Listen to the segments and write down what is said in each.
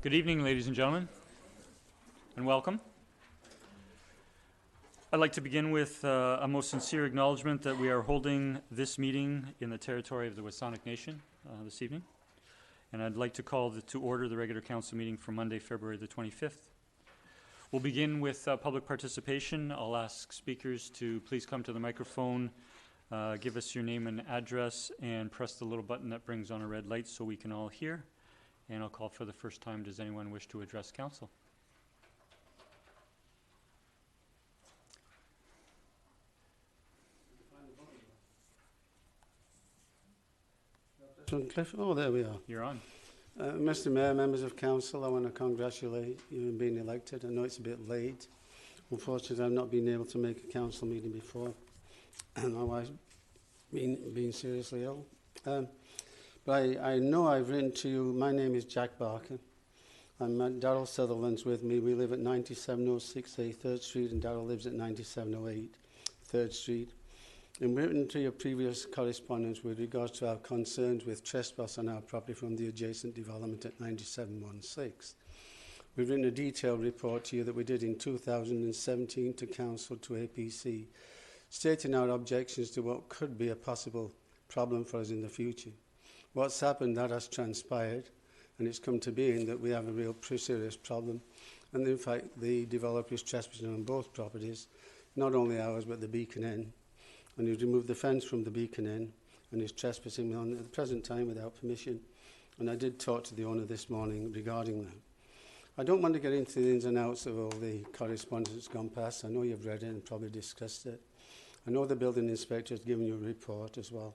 Good evening, ladies and gentlemen, and welcome. I'd like to begin with a most sincere acknowledgement that we are holding this meeting in the territory of the WSÁNEĆ Nation this evening. And I'd like to call to order the regular council meeting for Monday, February the 25th. We'll begin with public participation. I'll ask speakers to please come to the microphone, give us your name and address, and press the little button that brings on a red light so we can all hear. And I'll call for the first time. Does anyone wish to address council? Cliff, oh, there we are. You're on. Mr. Mayor, members of council, I want to congratulate you on being elected. I know it's a bit late. Unfortunately, I've not been able to make a council meeting before, and my wife's been seriously ill. But I know I've written to you. My name is Jack Barker. Darrell Sutherland's with me. We live at 9706A 3rd Street, and Darrell lives at 9708 3rd Street. In written to your previous correspondence with regards to our concerns with trespass on our property from the adjacent development at 9716. We've written a detailed report to you that we did in 2017 to council, to APC, stating our objections to what could be a possible problem for us in the future. What's happened, that has transpired, and it's come to being that we have a real serious problem. And in fact, the developer is trespassing on both properties, not only ours, but the Beacon Inn. And he's removed the fence from the Beacon Inn, and he's trespassing on at the present time without permission. And I did talk to the owner this morning regarding that. I don't want to get into the ins and outs of all the correspondence that's gone past. I know you've read it and probably discussed it. I know the building inspector has given you a report as well.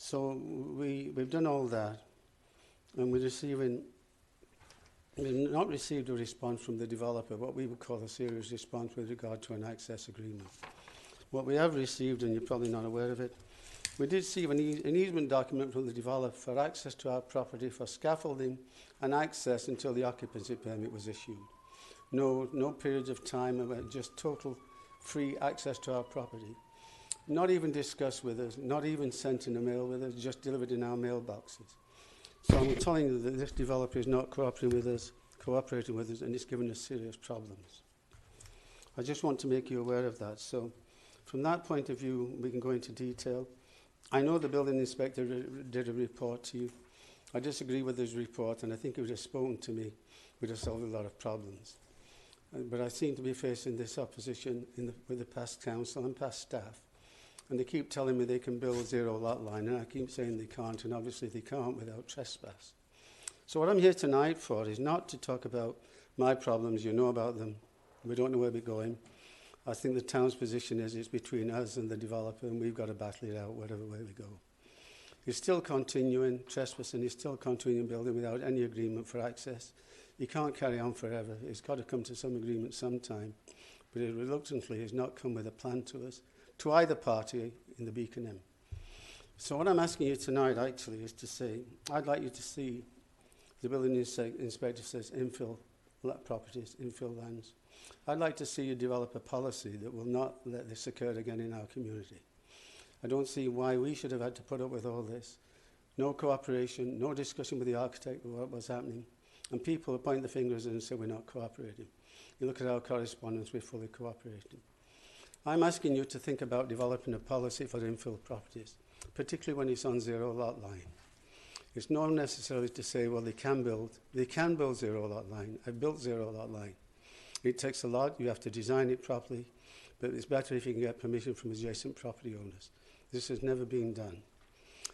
So we've done all that, and we've not received a response from the developer, what we would call a serious response with regard to an access agreement. What we have received, and you're probably not aware of it, we did receive an easement document from the developer for access to our property for scaffolding and access until the occupancy permit was issued. No periods of time, just total free access to our property. Not even discussed with us, not even sent in the mail with us, just delivered in our mailboxes. So I'm telling you that this developer is not cooperating with us, and it's given us serious problems. I just want to make you aware of that. So from that point of view, we can go into detail. I know the building inspector did a report to you. I disagree with his report, and I think if he would have spoken to me, we'd have solved a lot of problems. But I seem to be facing this opposition with the past council and past staff. And they keep telling me they can build zero lot line, and I keep saying they can't, and obviously they can't without trespass. So what I'm here tonight for is not to talk about my problems. You know about them. We don't know where we're going. I think the town's position is it's between us and the developer, and we've got to battle it out whatever way we go. He's still continuing trespassing. He's still continuing building without any agreement for access. He can't carry on forever. He's got to come to some agreement sometime. But he reluctantly has not come with a plan to us, to either party in the Beacon Inn. So what I'm asking you tonight actually is to say, I'd like you to see the building inspector says infill properties, infill lands. I'd like to see you develop a policy that will not let this occur again in our community. I don't see why we should have had to put up with all this. No cooperation, no discussion with the architect of what was happening. And people point the fingers and say we're not cooperating. You look at our correspondence, we're fully cooperating. I'm asking you to think about developing a policy for infill properties, particularly when it's on zero lot line. It's not necessarily to say, well, they can build zero lot line. I've built zero lot line. It takes a lot, you have to design it properly, but it's better if you can get permission from adjacent property owners. This has never been done.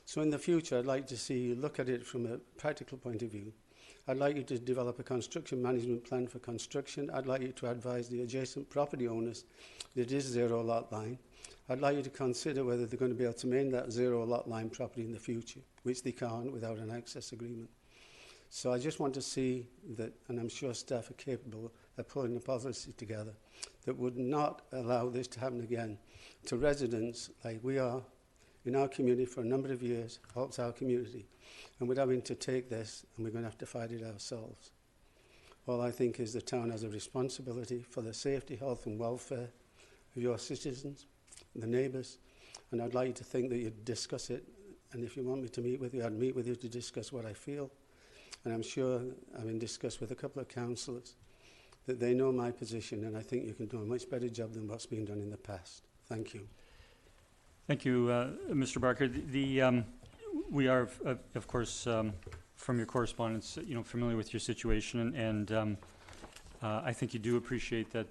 So in the future, I'd like to see you look at it from a practical point of view. I'd like you to develop a construction management plan for construction. I'd like you to advise the adjacent property owners that it is zero lot line. I'd like you to consider whether they're going to be able to maintain that zero lot line property in the future, which they can't without an access agreement. So I just want to see that, and I'm sure staff are capable of pulling a policy together that would not allow this to happen again to residents like we are in our community for a number of years, helps our community. And we're having to take this, and we're going to have to fight it ourselves. All I think is the town has a responsibility for the safety, health and welfare of your citizens, the neighbours, and I'd like you to think that you'd discuss it, and if you want me to meet with you, I'd meet with you to discuss what I feel. and I'm sure, having discussed with a couple of councillors, that they know my position, and I think you can do a much better job than what's been done in the past. Thank you. Thank you, Mr. Barker. We are, of course, from your correspondence, familiar with your situation, and I think you do appreciate that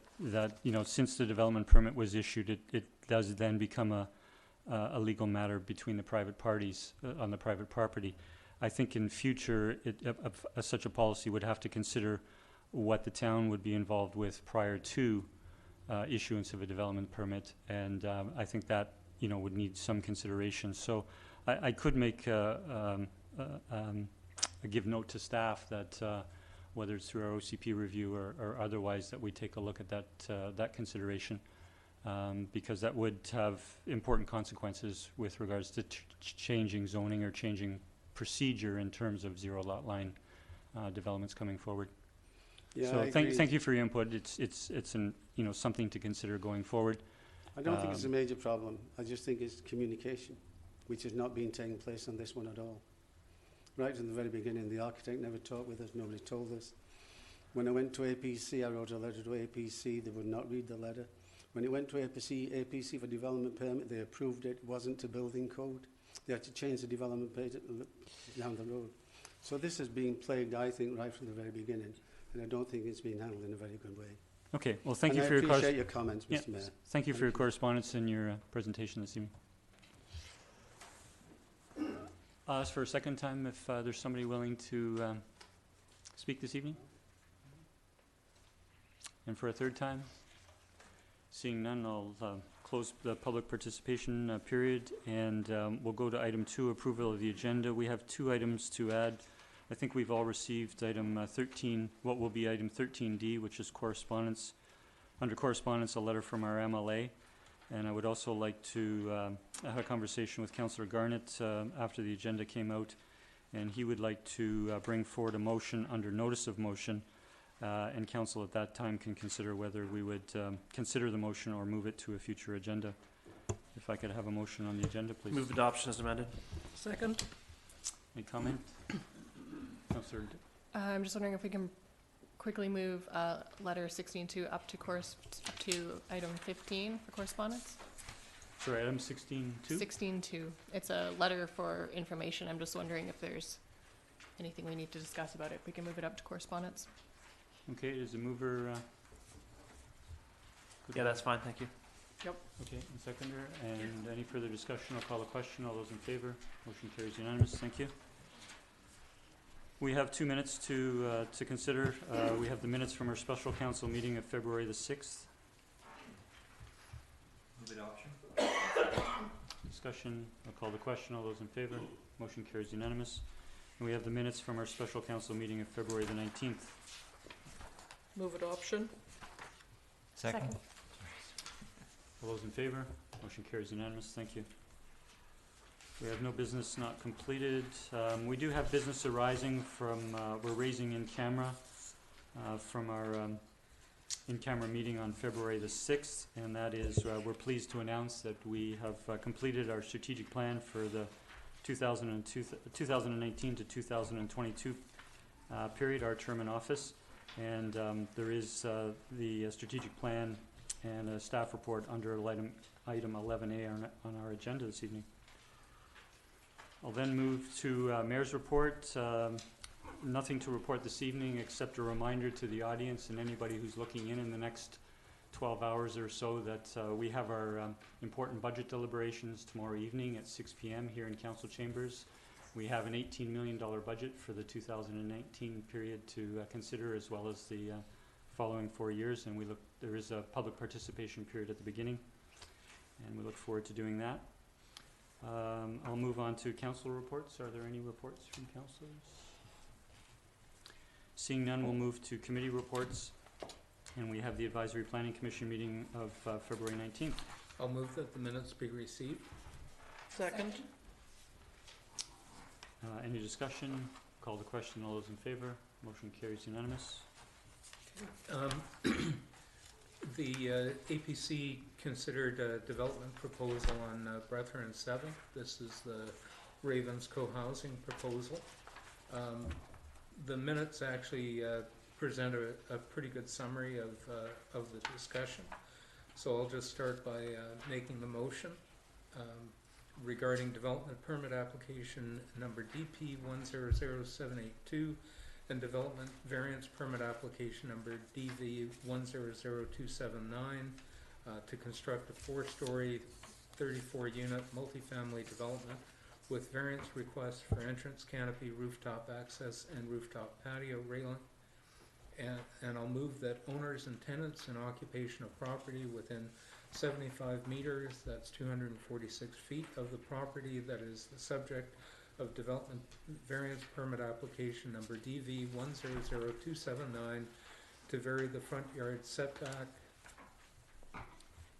since the development permit was issued, it does then become a legal matter between the private parties on the private property. I think in future, such a policy would have to consider what the town would be involved with prior to issuance of a development permit, and I think that would need some consideration. So I could make a give note to staff that whether it's through our OCP review or otherwise, that we take a look at that consideration, because that would have important consequences with regards to changing zoning or changing procedure in terms of zero lot line developments coming forward. Yeah, so I thank agree. you for your input. It's something to consider going forward. I don't think it's a major problem. I just think it's communication, which has not been taking place on this one at all. Right from the very beginning, the architect never talked with us, nobody told us. When I went to APC, I wrote a letter to APC, they would not read the letter. When it went to APC for development permit, they approved it. It wasn't to building code. They had to change the development page down the road. So this has been plagued, I think, right from the very beginning, and I don't think it's been handled in a very good way. Okay, well, thank you And for I your appreciate your comments, Mr. Mayor. Thank you for your correspondence and your presentation this evening. I'll ask for a second time if there's somebody willing to speak this evening. And for a third time? Seeing none, I'll close the public participation period, and we'll go to item 2, approval of the agenda. We have 2 items to add. I think we've all received item 13, what will be item 13D, which is correspondence. Under correspondence, a letter from our MLA. And I would also like to have a conversation with Councillor Garnett after the agenda came out. And he would like to bring forward a motion under notice of motion. And council at that time can consider whether we would consider the motion or move it to a future agenda. If I could have a motion on the agenda, please. Move adoption as amended. Second. Any comment? Councillor. I'm just wondering if we can quickly move letter 16.2 up to item 15 for correspondence. Sorry, item 16.2? 16.2. It's a letter for information. I'm just wondering if there's anything we need to discuss about it. We can move it up to correspondence. Okay, is the mover? Yeah, that's fine, thank you. Okay, and seconder, and any further discussion? I'll call the question. All those in favor? Motion carries unanimous. Thank you. We have 2 minutes to consider. We have the minutes from our special council meeting of February the 6th. Move adoption. Discussion. I'll call the question. All those in favor? Motion carries unanimous. And we have the minutes from our special council meeting of February the 19th. Move adoption. Second. All those in favor? Motion carries unanimous. Thank you. We have no business not completed. We do have business arising from, we're raising in camera from our in-camera meeting on February the 6th, and that is we're pleased to announce that we have completed our strategic plan for the 2019 to 2022 period, our term in office. And there is the strategic plan and a staff report under item 11A on our agenda this evening. I'll then move to Mayor's report. Nothing to report this evening except a reminder to the audience and anybody who's looking in the next 12 hours or so that we have our important budget deliberations tomorrow evening at 6 p.m. here in Council Chambers. We have an $18 million budget for the 2019 period to consider, as well as the following 4 years, and there is a public participation period at the beginning, and we look forward to doing that. I'll move on to council reports. Are there any reports from councilors? Seeing none, we'll move to committee reports, and we have the Advisory Planning Commission meeting of February 19th. I'll move that the minutes be received. Second. Any discussion? Call the question. All those in favor? Motion carries unanimous. The APC considered a development proposal on Brethren 7th. This is the Ravens co-housing proposal. the minutes actually present a pretty good summary of the discussion. So I'll just start by making the motion regarding development permit application number DP 100782 and development variance permit application number DV 100279 to construct a 4-story, 34-unit multifamily development with variance requests for entrance, canopy, rooftop access, and rooftop patio railing. And I'll move that owners and tenants in occupation of property within 75 meters, that's 246 feet of the property that is the subject of development variance permit application number DV 100279 to vary the front yard setback,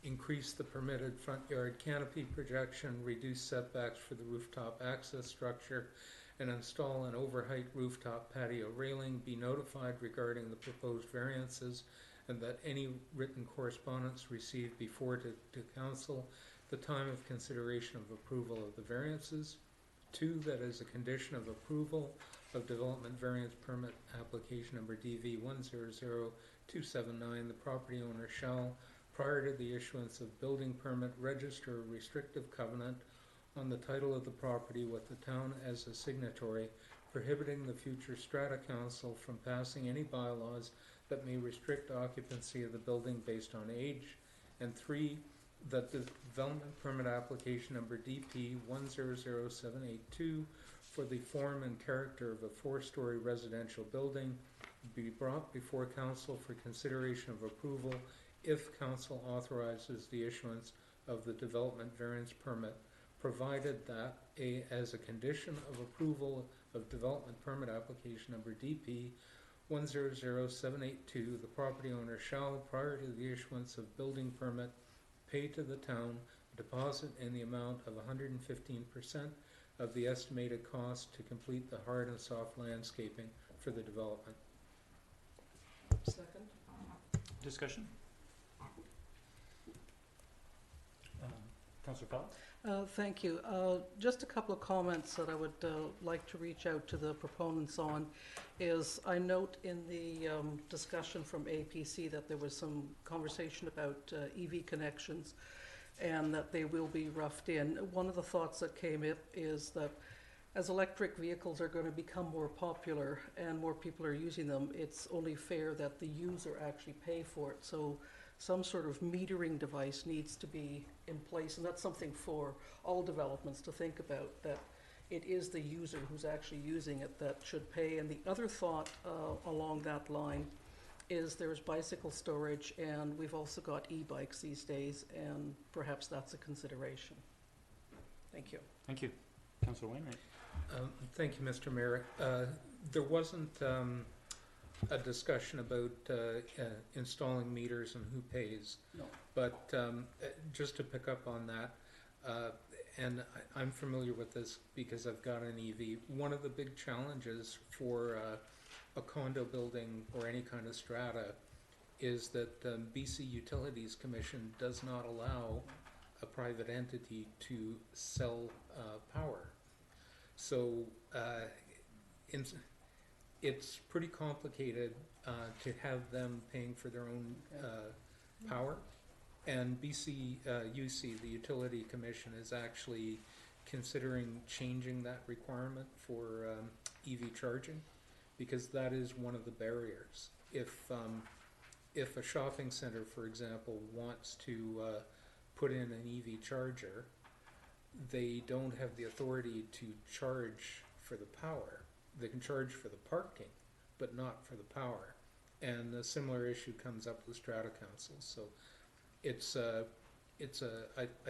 increase the permitted front yard canopy projection, reduce setbacks for the rooftop access structure, and install an overheight rooftop patio railing, be notified regarding the proposed variances, and that any written correspondence received before to council the time of consideration of approval of the variances. 2, that as a condition of approval of development variance permit application number DV 100279, the property owner shall, prior to the issuance of building permit, register a restrictive covenant on the title of the property with the town as a signatory, prohibiting the future strata council from passing any bylaws that may restrict occupancy of the building based on age. And 3, that the development permit application number DP 100782 for the form and character of a 4-story residential building be brought before council for consideration of approval if council authorizes the issuance of the development variance permit, provided that as a condition of approval of development permit application number DP 100782, the property owner shall, prior to the issuance of building permit, pay to the town a deposit in the amount of 115% of the estimated cost to complete the hard and soft landscaping for the development. Second. Discussion? Councillor Powell? Thank you. Just a couple of comments that I would like to reach out to the proponents on is I note in the discussion from APC that there was some conversation about EV connections and that they will be roughed in. One of the thoughts that came up is that as electric vehicles are going to become more popular and more people are using them, it's only fair that the user actually pay for it. So some sort of metering device needs to be in place, and that's something for all developments to think about, that it is the user who's actually using it that should pay. And the other thought along that line is there's bicycle storage, and we've also got e-bikes these days, and perhaps that's a consideration. Thank you. Thank you. Councillor Wainwright? Thank you, Mr. Mayor. There wasn't a discussion about installing meters and who pays. No. But just to pick up on that, and I'm familiar with this because I've got an EV, one of the big challenges for a condo building or any kind of strata is that BC Utilities Commission does not allow a private entity to sell power. So it's pretty complicated to have them paying for their own power. And BC UC, the Utility Commission, is actually considering changing that requirement for EV charging, because that is one of the barriers. If a shopping center, for example, wants to put in an EV charger, they don't have the authority to charge for the power. They can charge for the parking, but not for the power. And a similar issue comes up with strata councils. So it's I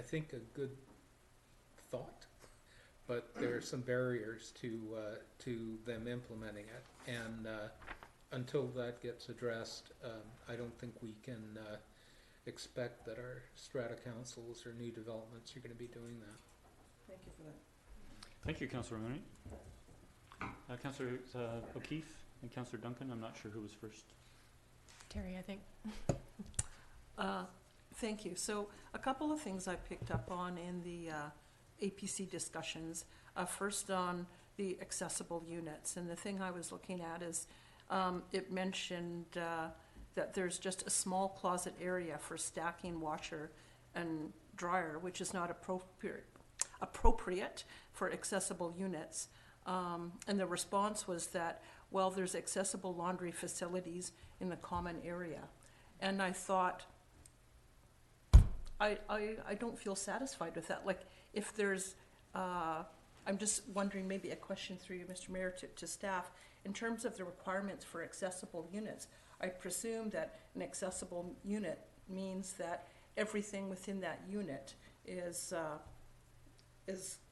think a good thought, but there are some barriers to them implementing it. And until that gets addressed, I don't think we can expect that our strata councils or new developments are going to be doing that. Thank you for that. Thank you, Councillor Wainwright. Councillor O'Keefe and Councillor Duncan, I'm not sure who was first. Terry, I think. Thank you. So a couple of things I picked up on in the APC discussions. First on the accessible units. And the thing I was looking at is, it mentioned that there's just a small closet area for stacking washer and dryer, which is not appropriate for accessible units. And the response was that, well, there's accessible laundry facilities in the common area. And I thought, I don't feel satisfied with that. Like, if there's, I'm just wondering, maybe a question through you, Mr. Mayor, to staff, in terms of the requirements for accessible units. I presume that an accessible unit means that everything within that unit is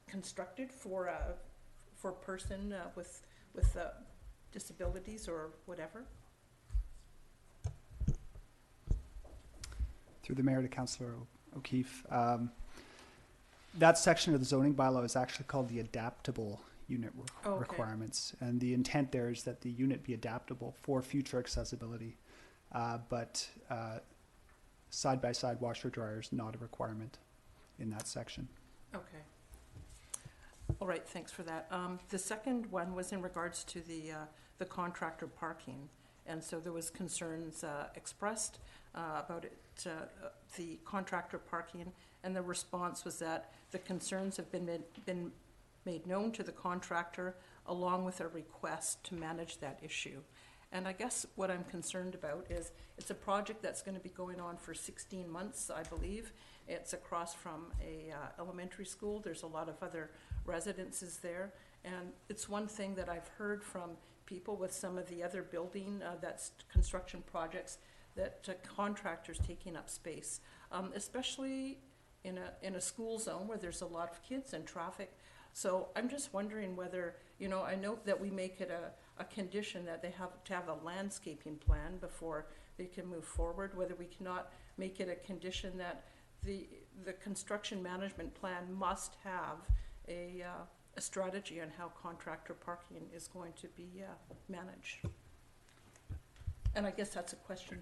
constructed for a person with disabilities or whatever. Through the mayor to Councillor O'Keefe. That section of the zoning bylaw is actually called the adaptable unit Okay. requirements. And the intent there is that the unit be adaptable for future accessibility. But side-by-side washer dryer is not a requirement in that section. Okay. All right, thanks for that. The second one was in regards to the contractor parking. And so there was concerns expressed about it, the contractor parking, and the response was that the concerns have been made known to the contractor along with a request to manage that issue. And I guess what I'm concerned about is it's a project that's going to be going on for 16 months, I believe. It's across from a elementary school. There's a lot of other residences there. And it's one thing that I've heard from people with some of the other building, that's construction projects, that contractors taking up space, especially in a school zone where there's a lot of kids and traffic. So I'm just wondering whether, I know that we make it a condition that they have to have a landscaping plan before they can move forward, whether we cannot make it a condition that the construction management plan must have a strategy on how contractor parking is going to be managed. And I guess that's a question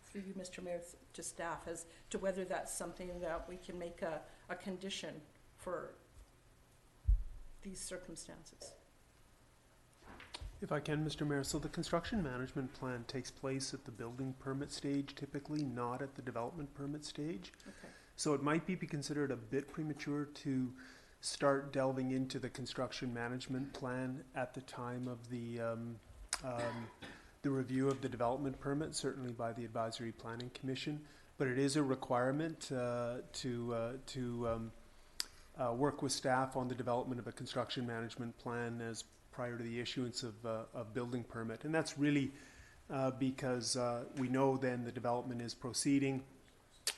through you, Mr. Mayor, to staff, as to whether that's something that we can make a condition for these circumstances. If I can, Mr. Mayor, so the construction management plan takes place at the building permit stage typically, not at the development permit stage. Okay. So it might be considered a bit premature to start delving into the construction management plan at the time of the review of the development permit, certainly by the Advisory Planning Commission. But it is a requirement to work with staff on the development of a construction management plan as prior to the issuance of building permit. And that's really because we know then the development is proceeding.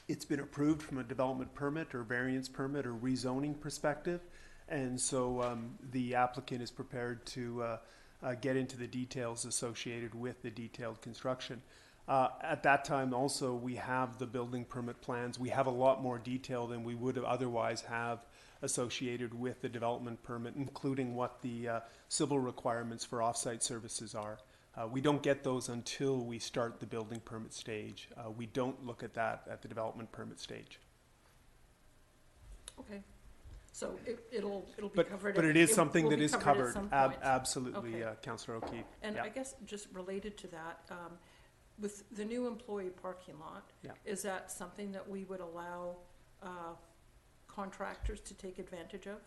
It's been approved from a development permit or variance permit or rezoning perspective. And so the applicant is prepared to get into the details associated with the detailed construction. At that time also, we have the building permit plans. We have a lot more detail than we would have otherwise have associated with the development permit, including what the civil requirements for off-site services are. We don't get those until we start the building permit stage. We don't look at that at the development permit stage. Okay. So it'll be covered. But it is something will that be is covered covered. at some point. Absolutely, Okay. Councillor O'Keefe. And Yeah. I guess just related to that, with the new employee parking lot, Yeah. is that something that we would allow contractors to take advantage of?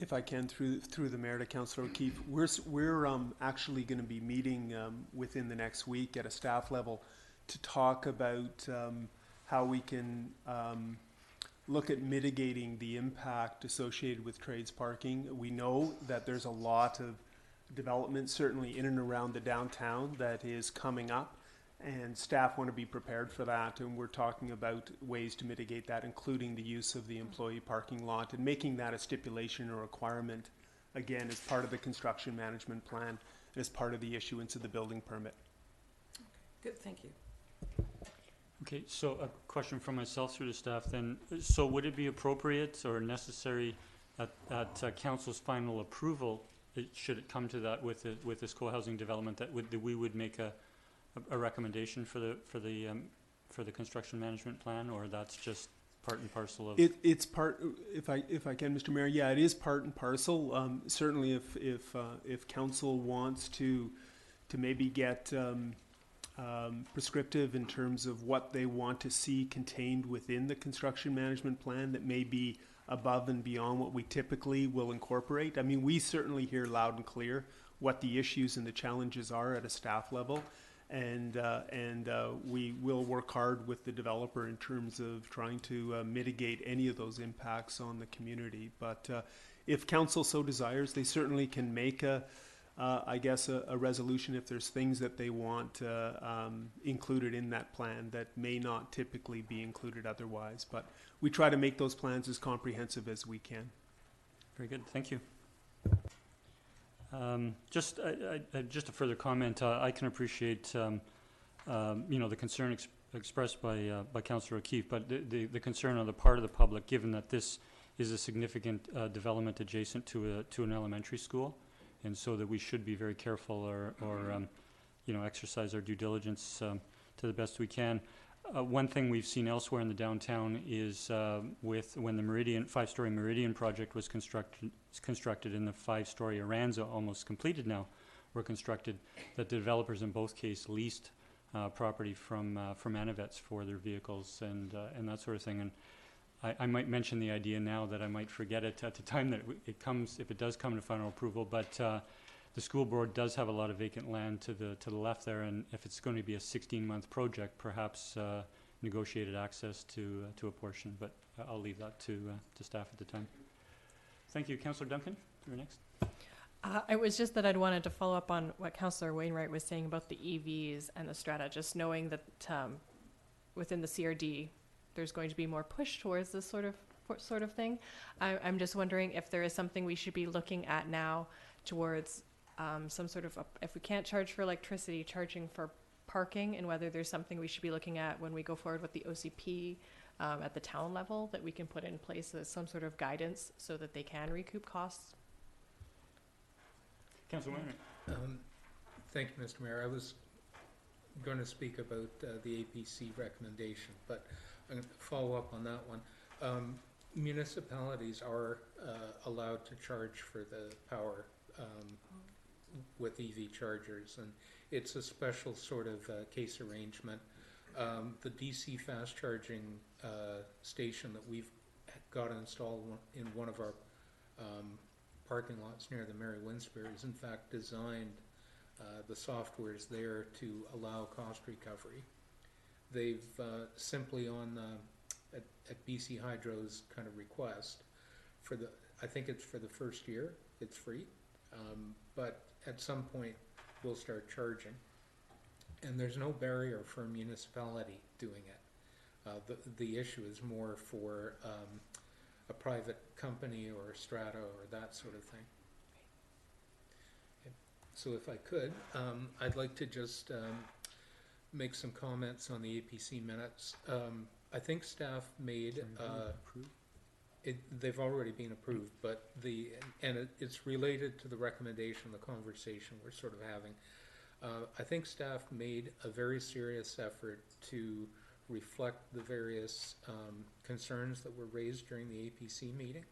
If I can, through the mayor to Councillor O'Keefe, we're actually going to be meeting within the next week at a staff level to talk about how we can look at mitigating the impact associated with trades parking. We know that there's a lot of development, certainly in and around the downtown, that is coming up, and staff want to be prepared for that, and we're talking about ways to mitigate that, including the use of the employee parking lot and making that a stipulation or requirement, again, as part of the construction management plan and as part of the issuance of the building permit. Good, thank you. Okay, so a question from myself through the staff then. So would it be appropriate or necessary at council's final approval, should it come to that with this co-housing development, that we would make a recommendation for the construction management plan, or that's just part and parcel of? It's part, if I can, Mr. Mayor, yeah, it is part and parcel. Certainly if council wants to maybe get prescriptive in terms of what they want to see contained within the construction management plan that may be above and beyond what we typically will incorporate. I mean, we certainly hear loud and clear what the issues and the challenges are at a staff level. And we will work hard with the developer in terms of trying to mitigate any of those impacts on the community. But if council so desires, they certainly can make a resolution if there's things that they want included in that plan that may not typically be included otherwise. But we try to make those plans as comprehensive as we can. Very good, thank you. Just a further comment. I can appreciate, the concern expressed by Councillor O'Keefe, but the concern on the part of the public, given that this is a significant development adjacent to an elementary school, and so that we should be very careful or exercise our due diligence to the best we can. One thing we've seen elsewhere in the downtown is when the five-story Meridian project was constructed and the five-story Aranza, almost completed now, were constructed, that the developers in both cases leased property from Anavets for their vehicles and that sort of thing. And I might mention the idea now that I might forget it at the time that it comes, if it does come to final approval, but the school board does have a lot of vacant land to the left there, and if it's going to be a 16-month project, perhaps negotiated access to a portion, but I'll leave that to staff at the time. Thank you. Councillor Duncan, you're next. It was just that I'd wanted to follow up on what Councillor Wainwright was saying about the EVs and the strata, just knowing that within the CRD, there's going to be more push towards this sort of thing. I'm just wondering if there is something we should be looking at now towards some sort of, if we can't charge for electricity, charging for parking, and whether there's something we should be looking at when we go forward with the OCP at the town level that we can put in place as some sort of guidance so that they can recoup costs. Councillor Wainwright. Thank you, Mr. Mayor. I was going to speak about the APC recommendation, but I'm going to follow up on that one. Municipalities are allowed to charge for the power with EV chargers, and it's a special sort of case arrangement. The DC fast charging station that we've got installed in one of our parking lots near the Mary Winspear is in fact designed, the software is there to allow cost recovery. They've simply at BC Hydro's kind of request, I think it's for the first year, it's free. But at some point we'll start charging, and there's no barrier for a municipality doing it. The issue is more for a private company or a strata or that sort of thing. Okay. So if I could, I'd like to just make some comments on the APC minutes. I think staff made they've already been approved, but it's related to the recommendation, the conversation we're sort of having. I think staff made a very serious effort to reflect the various concerns that were raised during the APC meeting.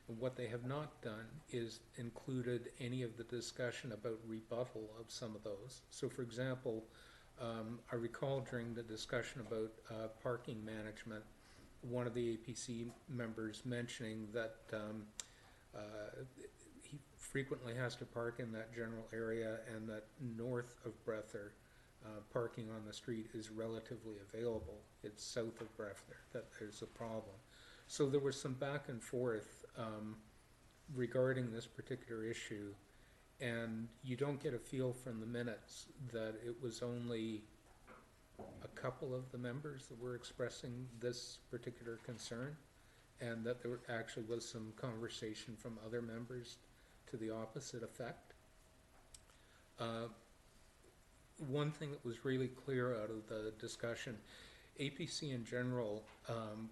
And what they have not done is included any of the discussion about rebuttal of some of those. So for example, I recall during the discussion about parking management, one of the APC members mentioning that he frequently has to park in that general area, and that north of Breathitt, parking on the street is relatively available. It's south of Breathitt that there's a problem. So there was some back and forth regarding this particular issue, and you don't get a feel from the minutes that it was only a couple of the members that were expressing this particular concern, and that there actually was some conversation from other members to the opposite effect. One thing that was really clear out of the discussion, APC in general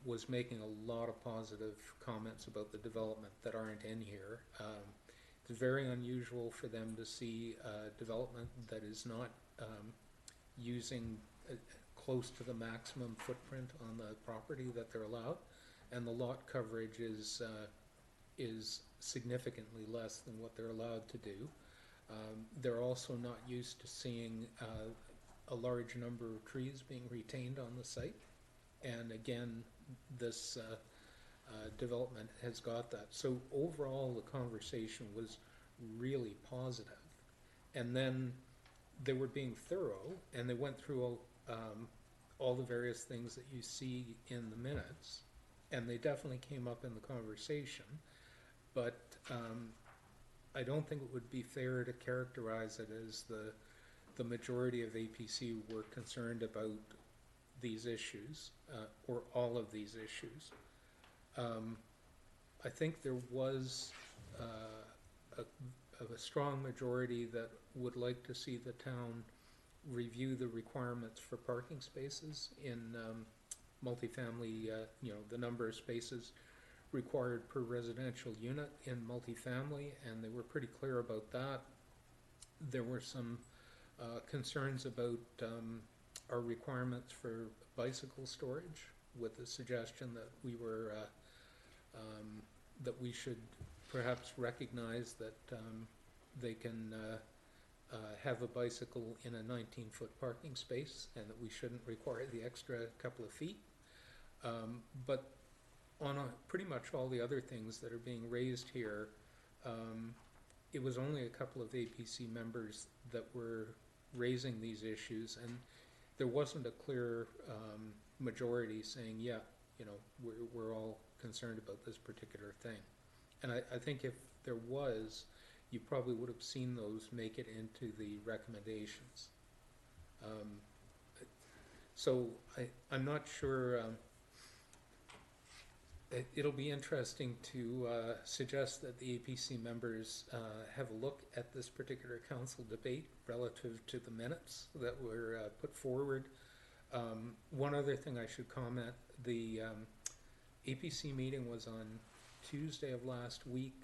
was making a lot of positive comments about the development that aren't in here. It's very unusual for them to see development that is not using close to the maximum footprint on the property that they're allowed. and the lot coverage is significantly less than what they're allowed to do. They're also not used to seeing a large number of trees being retained on the site, and again, this development has got that. So overall, the conversation was really positive. And then they were being thorough, and they went through all the various things that you see in the minutes, and they definitely came up in the conversation. But I don't think it would be fair to characterize it as the majority of APC were concerned about these issues, or all of these issues. I think there was a strong majority that would like to see the town review the requirements for parking spaces in multifamily, the number of spaces required per residential unit in multifamily, and they were pretty clear about that. There were some concerns about our requirements for bicycle storage, with the suggestion that we should perhaps recognize that they can have a bicycle in a 19-foot parking space, and that we shouldn't require the extra couple of feet. But on pretty much all the other things that are being raised here, it was only a couple of APC members that were raising these issues, and there wasn't a clear majority saying, yeah, we're all concerned about this particular thing. And I think if there was, you probably would have seen those make it into the recommendations. So I'm not sure. It'll be interesting to suggest that the APC members have a look at this particular council debate relative to the minutes that were put forward. One other thing I should comment, the APC meeting was on Tuesday of last week.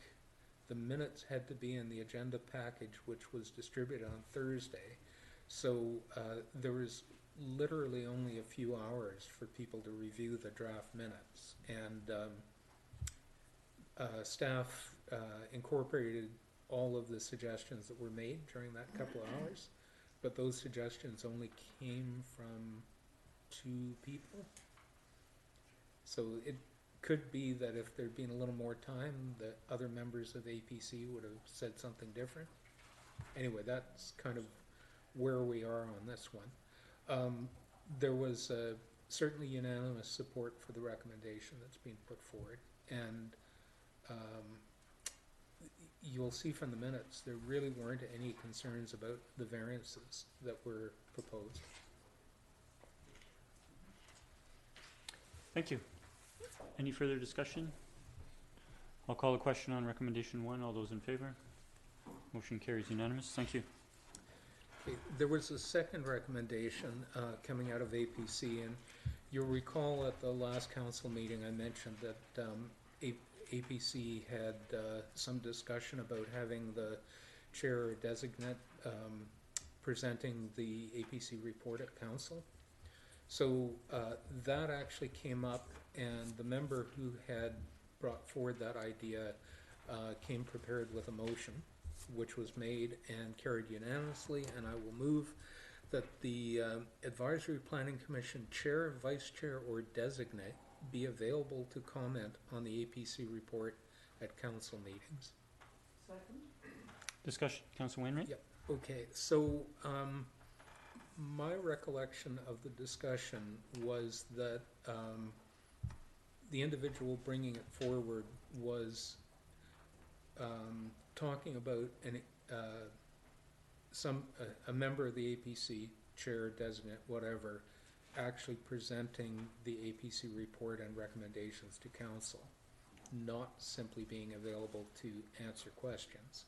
The minutes had to be in the agenda package, which was distributed on Thursday. So there was literally only a few hours for people to review the draft minutes. And staff incorporated all of the suggestions that were made during that couple of hours, but those suggestions only came from 2 people. So it could be that if there'd been a little more time, that other members of APC would have said something different. Anyway, that's kind of where we are on this one. There was certainly unanimous support for the recommendation that's being put forward, and you'll see from the minutes there really weren't any concerns about the variances that were proposed. Thank you. Any further discussion? I'll call the question on recommendation 1. All those in favor? Motion carries unanimous. Thank you. Okay, there was a second recommendation coming out of APC, and you'll recall at the last council meeting I mentioned that APC had some discussion about having the chair or designate presenting the APC report at council. So that actually came up, and the member who had brought forward that idea came prepared with a motion, which was made and carried unanimously, and I will move that the Advisory Planning Commission chair, vice chair, or designate be available to comment on the APC report at council meetings. Second? Discussion, Council Wainwright? Yep. Okay, so my recollection of the discussion was that the individual bringing it forward was talking about a member of the APC, chair, designate, whatever, actually presenting the APC report and recommendations to council, not simply being available to answer questions.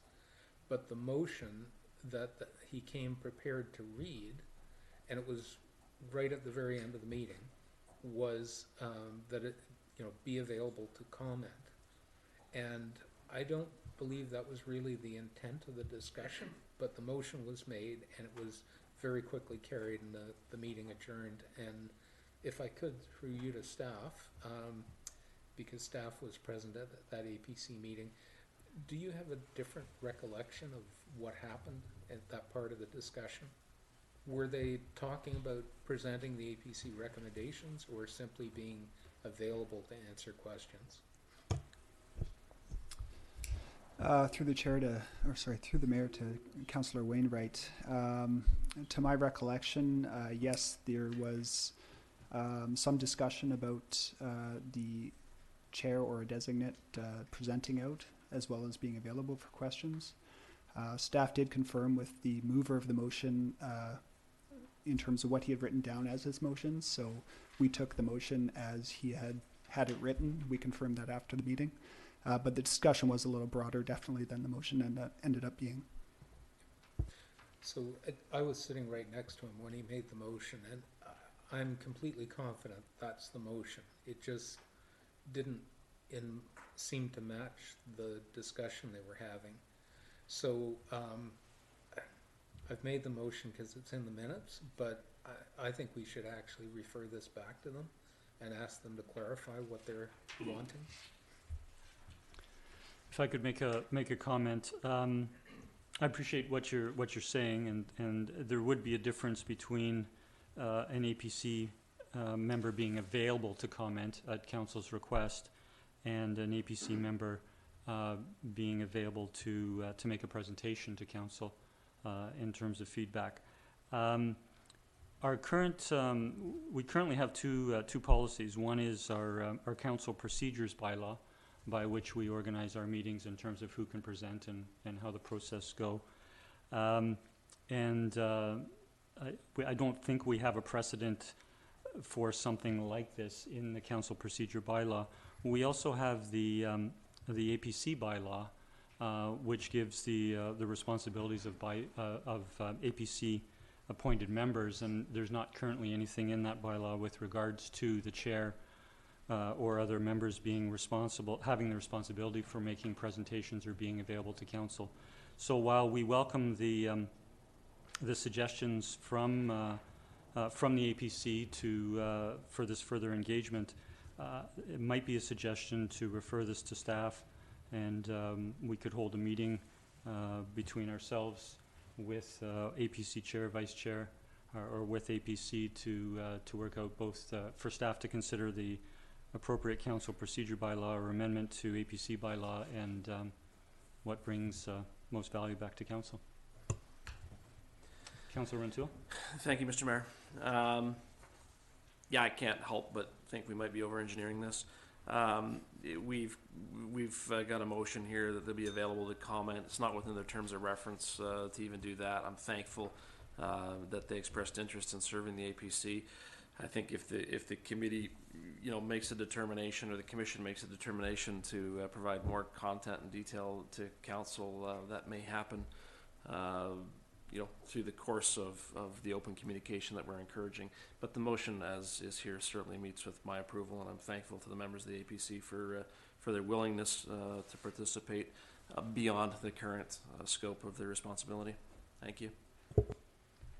But the motion that he came prepared to read, and it was right at the very end of the meeting, was that it be available to comment. And I don't believe that was really the intent of the discussion, but the motion was made and it was very quickly carried and the meeting adjourned. And if I could, through you to staff, because staff was present at that APC meeting. Do you have a different recollection of what happened at that part of the discussion? Were they talking about presenting the APC recommendations or simply being available to answer questions? Through the mayor to Councillor Wainwright. To my recollection, yes, there was some discussion about the chair or a designate presenting out, as well as being available for questions. Staff did confirm with the mover of the motion in terms of what he had written down as his motion, so we took the motion as he had it written. We confirmed that after the meeting. But the discussion was a little broader, definitely, than the motion ended up being. So I was sitting right next to him when he made the motion, and I'm completely confident that's the motion. It just didn't seem to match the discussion they were having. So I've made the motion because it's in the minutes, but I think we should actually refer this back to them and ask them to clarify what they're wanting. If I could make a comment, I appreciate what you're saying, and there would be a difference between an APC member being available to comment at council's request and an APC member being available to make a presentation to council in terms of feedback. Our current we currently have two policies. One is our council procedures bylaw, by which we organize our meetings in terms of who can present and how the process go. I don't think we have a precedent for something like this in the council procedure bylaw. We also have the APC bylaw, which gives the responsibilities of APC appointed members, and there's not currently anything in that bylaw with regards to the chair or other members having the responsibility for making presentations or being available to council. So while we welcome the suggestions from the APC for this further engagement, it might be a suggestion to refer this to staff, and we could hold a meeting between ourselves with APC chair, vice chair, or with APC to work out both for staff to consider the appropriate council procedure bylaw or amendment to APC bylaw, and what brings most value back to council. Councillor Rintoul? Thank you, Mr. Mayor. Yeah, I can't help but think we might be over-engineering this. We've got a motion here that they'll be available to comment. It's not within their terms of reference to even do that. I'm thankful that they expressed interest in serving the APC. I think if the committee, makes a determination, or the commission makes a determination to provide more content and detail to council, that may happen, through the course of the open communication that we're encouraging. But the motion as is here certainly meets with my approval, and I'm thankful to the members of the APC for their willingness to participate beyond the current scope of their responsibility. Thank you.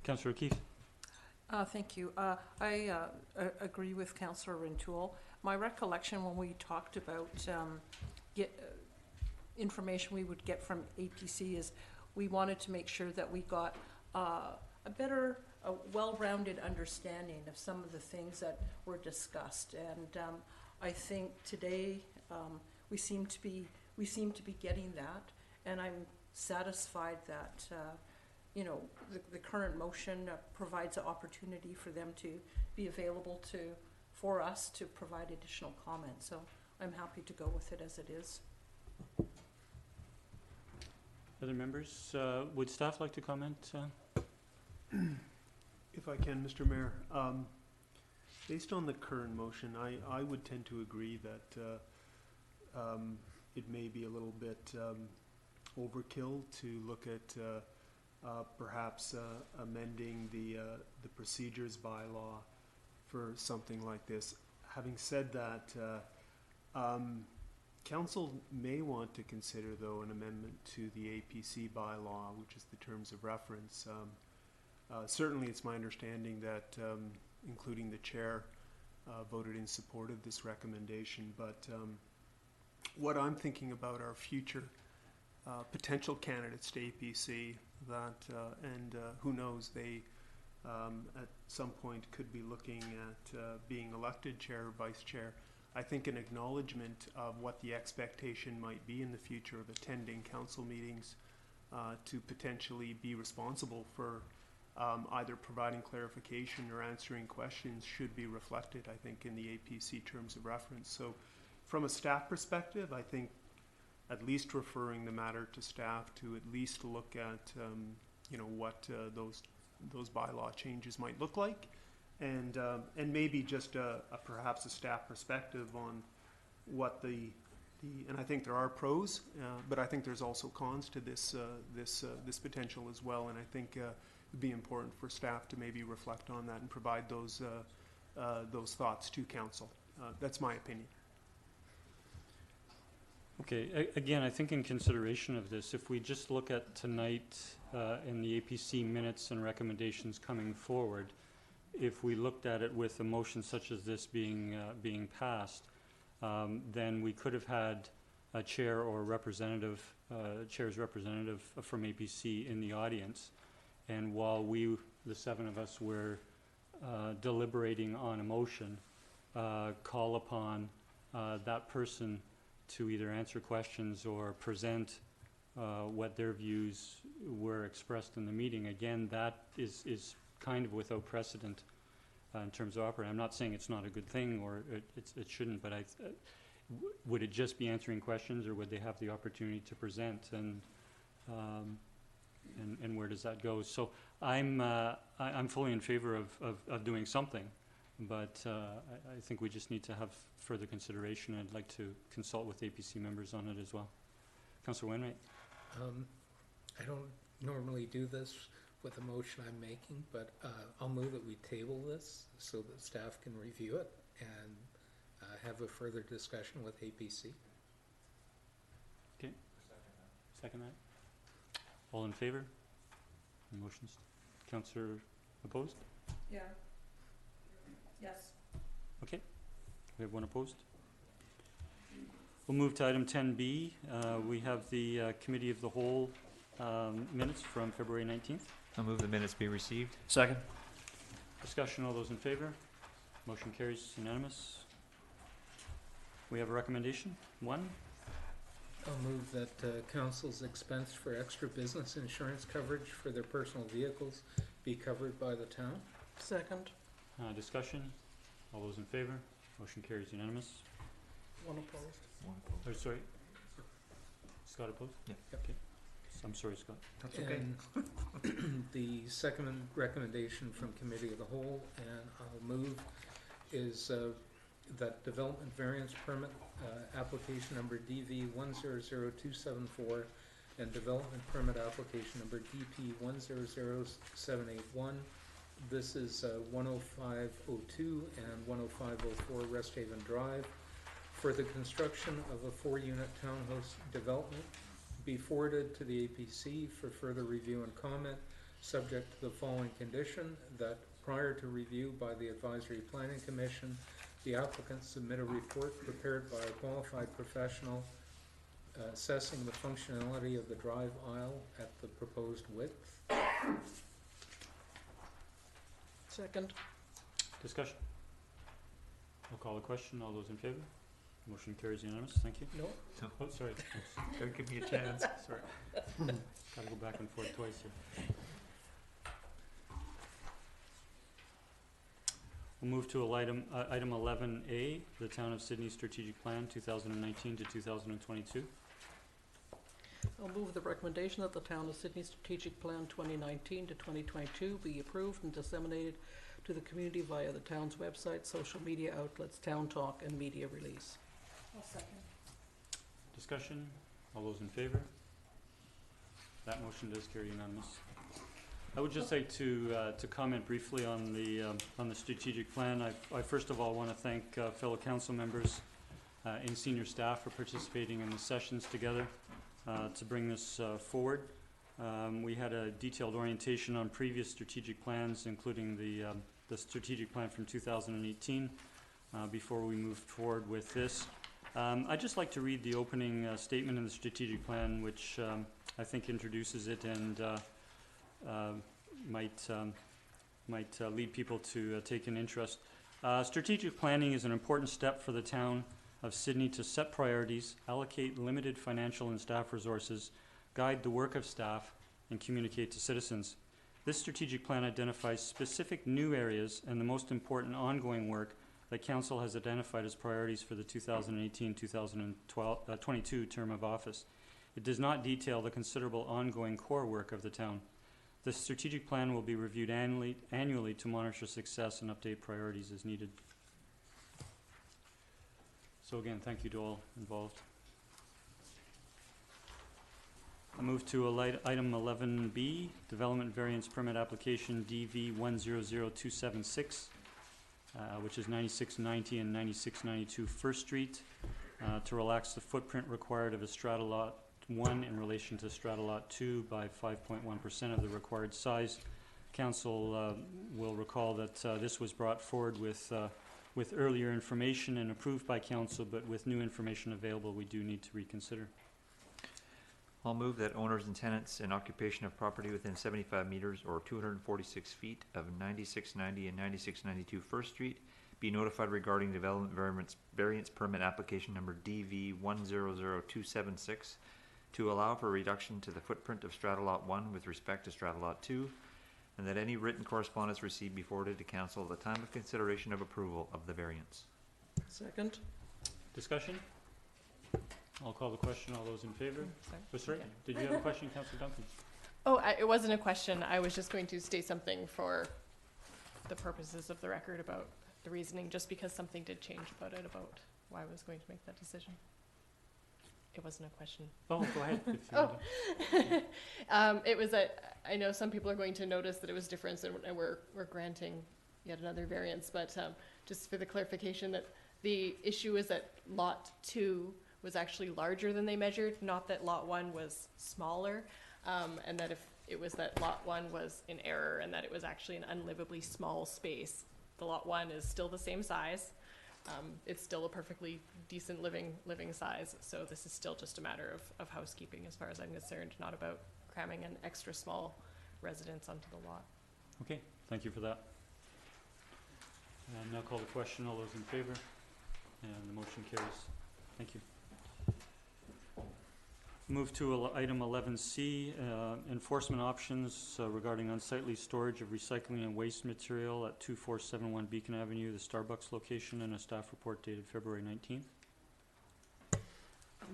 Councillor O'Keefe? Thank you. I agree with Councillor Rintoul. My recollection when we talked about information we would get from APC is we wanted to make sure that we got a well-rounded understanding of some of the things that were discussed. And I think today we seem to be getting that, and I'm satisfied that the current motion provides an opportunity for them to be available for us to provide additional comments. So I'm happy to go with it as it is. Other members, would staff like to comment? If I can, Mr. Mayor, based on the current motion, I would tend to agree that it may be a little bit overkill to look at perhaps amending the procedures bylaw for something like this. Having said that, council may want to consider, though, an amendment to the APC bylaw, which is the terms of reference. Certainly, it's my understanding that including the chair voted in support of this recommendation. But what I'm thinking about are future potential candidates to APC that, and who knows, they at some point could be looking at being elected chair or vice chair. I think an acknowledgement of what the expectation might be in the future of attending council meetings to potentially be responsible for either providing clarification or answering questions should be reflected, I think, in the APC terms of reference. So from a staff perspective, I think at least referring the matter to staff to at least look at what those bylaw changes might look like, and maybe just perhaps a staff perspective on what the and I think there are pros, but I think there's also cons to this potential as well, and I think it'd be important for staff to maybe reflect on that and provide those thoughts to council. That's my opinion. Okay, again, I think in consideration of this, if we just look at tonight in the APC minutes and recommendations coming forward, if we looked at it with a motion such as this being passed, then we could have had a chair or representative, chair's representative from APC in the audience. And while we, the seven of us, were deliberating on a motion, call upon that person to either answer questions or present what their views were expressed in the meeting. Again, that is kind of without precedent in terms of operating. I'm not saying it's not a good thing or it shouldn't, but would it just be answering questions, or would they have the opportunity to present, and where does that go? So I'm fully in favor of doing something, but I think we just need to have further consideration. I'd like to consult with APC members on it as well. Councillor Wainwright. I don't normally do this with the motion I'm making, but I'll move that we table this so that staff can review it and have a further discussion with APC. Okay. Second that. All in favor? Any motions? Councillor opposed? Yeah. Yes. Okay. We have one opposed. We'll move to item 10B. We have the Committee of the Whole minutes from February 19th. I'll move the minutes be received. Second. Discussion, all those in favor? Motion carries unanimous. We have a recommendation, one. I'll move that council's expense for extra business insurance coverage for their personal vehicles be covered by the town. Second. Discussion, all those in favor? Motion carries unanimous. One opposed. Oh, sorry. Scott opposed? Yeah. Okay. I'm sorry, Scott. That's okay. And the second recommendation from Committee of the Whole, and I'll move, is that development variance permit application number DV 100274 and development permit application number DP 100781. This is 10502 and 10504 Rest Haven Drive for the construction of a 4-unit townhouse development, be forwarded to the APC for further review and comment, subject to the following condition: that prior to review by the Advisory Planning Commission, the applicant submit a report prepared by a qualified professional assessing the functionality of the drive aisle at the proposed width. Second. Discussion. I'll call the question. All those in favor? Motion carries unanimous. Thank you. No. Oh, sorry. Don't give me a chance. Sorry. Gotta go back and forth twice here. We'll move to item 11A, the Town of Sydney Strategic Plan 2019 to 2022. I'll move the recommendation that the Town of Sydney Strategic Plan 2019 to 2022 be approved and disseminated to the community via the town's website, social media outlets, town talk, and media release. I'll second. Discussion. All those in favor? That motion does carry unanimous. I would just like to comment briefly on the strategic plan. I first of all want to thank fellow council members and senior staff for participating in the sessions together to bring this forward. We had a detailed orientation on previous strategic plans, including the strategic plan from 2018. before we move forward with this. I'd just like to read the opening statement in the strategic plan, which I think introduces it and might lead people to take an interest. Strategic planning is an important step for the town of Sydney to set priorities, allocate limited financial and staff resources, guide the work of staff, and communicate to citizens. This strategic plan identifies specific new areas and the most important ongoing work that Council has identified as priorities for the 2018-2022 term of office. It does not detail the considerable ongoing core work of the town. The strategic plan will be reviewed annually to monitor success and update priorities as needed. So again, thank you to all involved. I move to item 11B, Development Variance Permit Application DV 100276, which is 9690 and 9692 First Street, to relax the footprint required of a strata lot 1 in relation to strata lot 2 by 5.1% of the required size. Council will recall that this was brought forward with earlier information and approved by Council, but with new information available, we do need to reconsider. I'll move that owners and tenants in occupation of property within 75 meters or 246 feet of 9690 and 9692 First Street be notified regarding development variance permit application number DV 100276 to allow for reduction to the footprint of strata lot 1 with respect to strata lot 2, and that any written correspondence received be forwarded to Council at the time of consideration of approval of the variance. Second? Discussion? I'll call the question. All those in favor? Sorry. Oh, sorry, did you have a question, Councillor Duncan? Oh, it wasn't a question. I was just going to state something for the purposes of the record about the reasoning, just because something did change about why I was going to make that decision. It wasn't a question. Oh, go ahead. If you Oh. want It was that I know some people are going to notice that it was different, and we're granting yet another variance, but just for the clarification that the issue is that lot 2 was actually larger than they measured, not that lot 1 was smaller, and that if it was that lot 1 was in error and that it was actually an unlivably small space, the lot 1 is still the same size. It's still a perfectly decent living size, so this is still just a matter of housekeeping as far as I'm concerned, not about cramming an extra small residence onto the lot. Okay, thank you for that. And now call the question. All those in favor? And the motion carries. Thank you. Move to item 11C, enforcement options regarding unsightly storage of recycling and waste material at 2471 Beacon Avenue, the Starbucks location, and a staff report dated February 19th.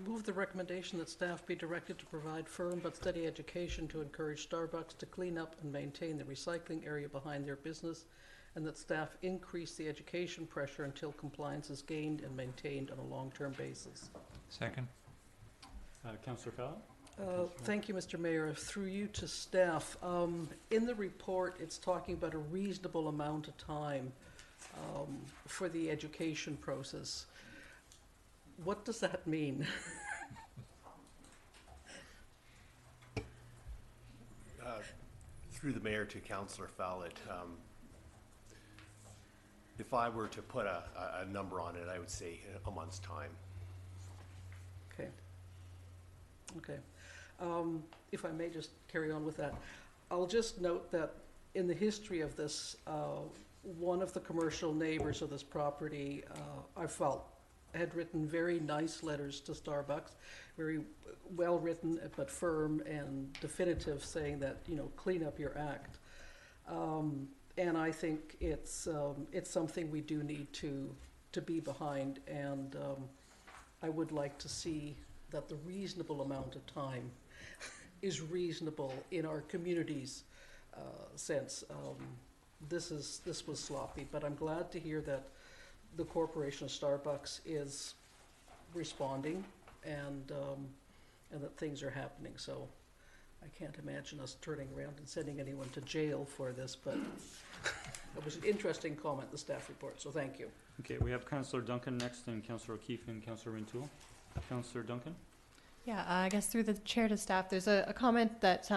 Move the recommendation that staff be directed to provide firm but steady education to encourage Starbucks to clean up and maintain the recycling area behind their business, and that staff increase the education pressure until compliance is gained and maintained on a long-term basis. Second. Councillor Fallon? Thank you, Mr. Mayor. Through you to staff, in the report, it's talking about a reasonable amount of time for the education process. What does that mean? Through the mayor to Councillor Fallon, if I were to put a number on it, I would say a month's time. Okay. Okay. If I may just carry on with that, I'll just note that in the history of this, one of the commercial neighbors of this property, I felt, had written very nice letters to Starbucks, very well written but firm and definitive, saying that, you know, clean up your act. And I think it's something we do need to be behind, and I would like to see that the reasonable amount of time is reasonable in our community's sense. This was sloppy, but I'm glad to hear that the corporation of Starbucks is responding and that things are happening. So I can't imagine us turning around and sending anyone to jail for this, but it was an interesting comment, the staff report, so thank you. Okay, we have Councillor Duncan next, and Councillor O'Keefe and Councillor Rintoul. Councillor Duncan? Yeah, I guess through the chair to staff, there's a comment that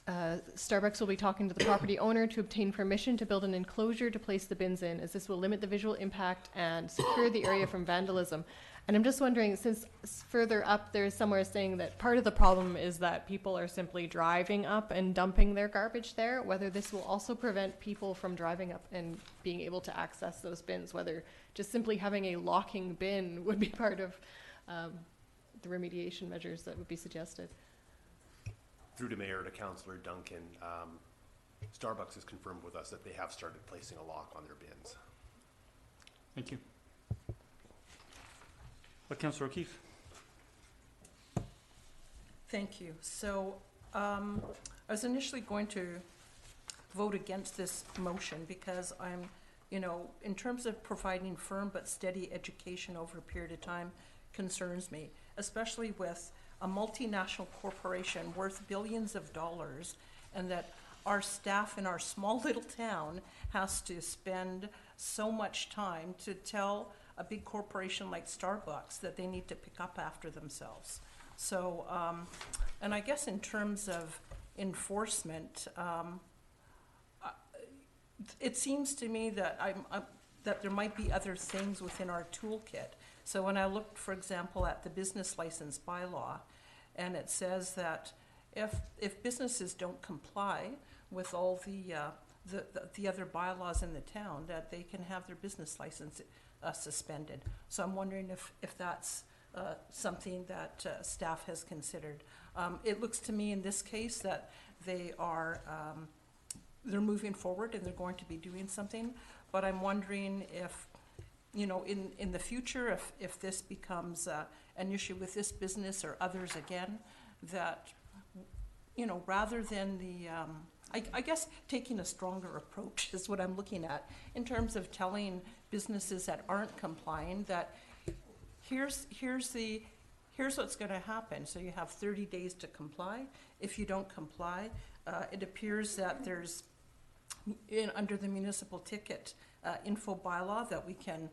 Starbucks will be talking to the property owner to obtain permission to build an enclosure to place the bins in, as this will limit the visual impact and secure the area from vandalism. And I'm just wondering, since further up there's somewhere saying that part of the problem is that people are simply driving up and dumping their garbage there, whether this will also prevent people from driving up and being able to access those bins, whether just simply having a locking bin would be part of the remediation measures that would be suggested. Through to Mayor to Councillor Duncan, Starbucks has confirmed with us that they have started placing a lock on their bins. Thank you. Councillor O'Keefe. Thank you. So I was initially going to vote against this motion because I'm, in terms of providing firm but steady education over a period of time concerns me, especially with a multinational corporation worth billions of dollars, and that our staff in our small little town has to spend so much time to tell a big corporation like Starbucks that they need to pick up after themselves. So, and I guess in terms of enforcement, it seems to me that that there might be other things within our toolkit. So when I looked, for example, at the business license bylaw, and it says that if businesses don't comply with all the other bylaws in the town, that they can have their business license suspended. So I'm wondering if that's something that staff has considered. It looks to me in this case that they're moving forward and they're going to be doing something, but I'm wondering if, in the future, if this becomes an issue with this business or others again, that, rather than I guess taking a stronger approach is what I'm looking at in terms of telling businesses that aren't complying that here's what's going to happen. So you have 30 days to comply. If you don't comply, it appears that there's under the municipal ticket info bylaw that we can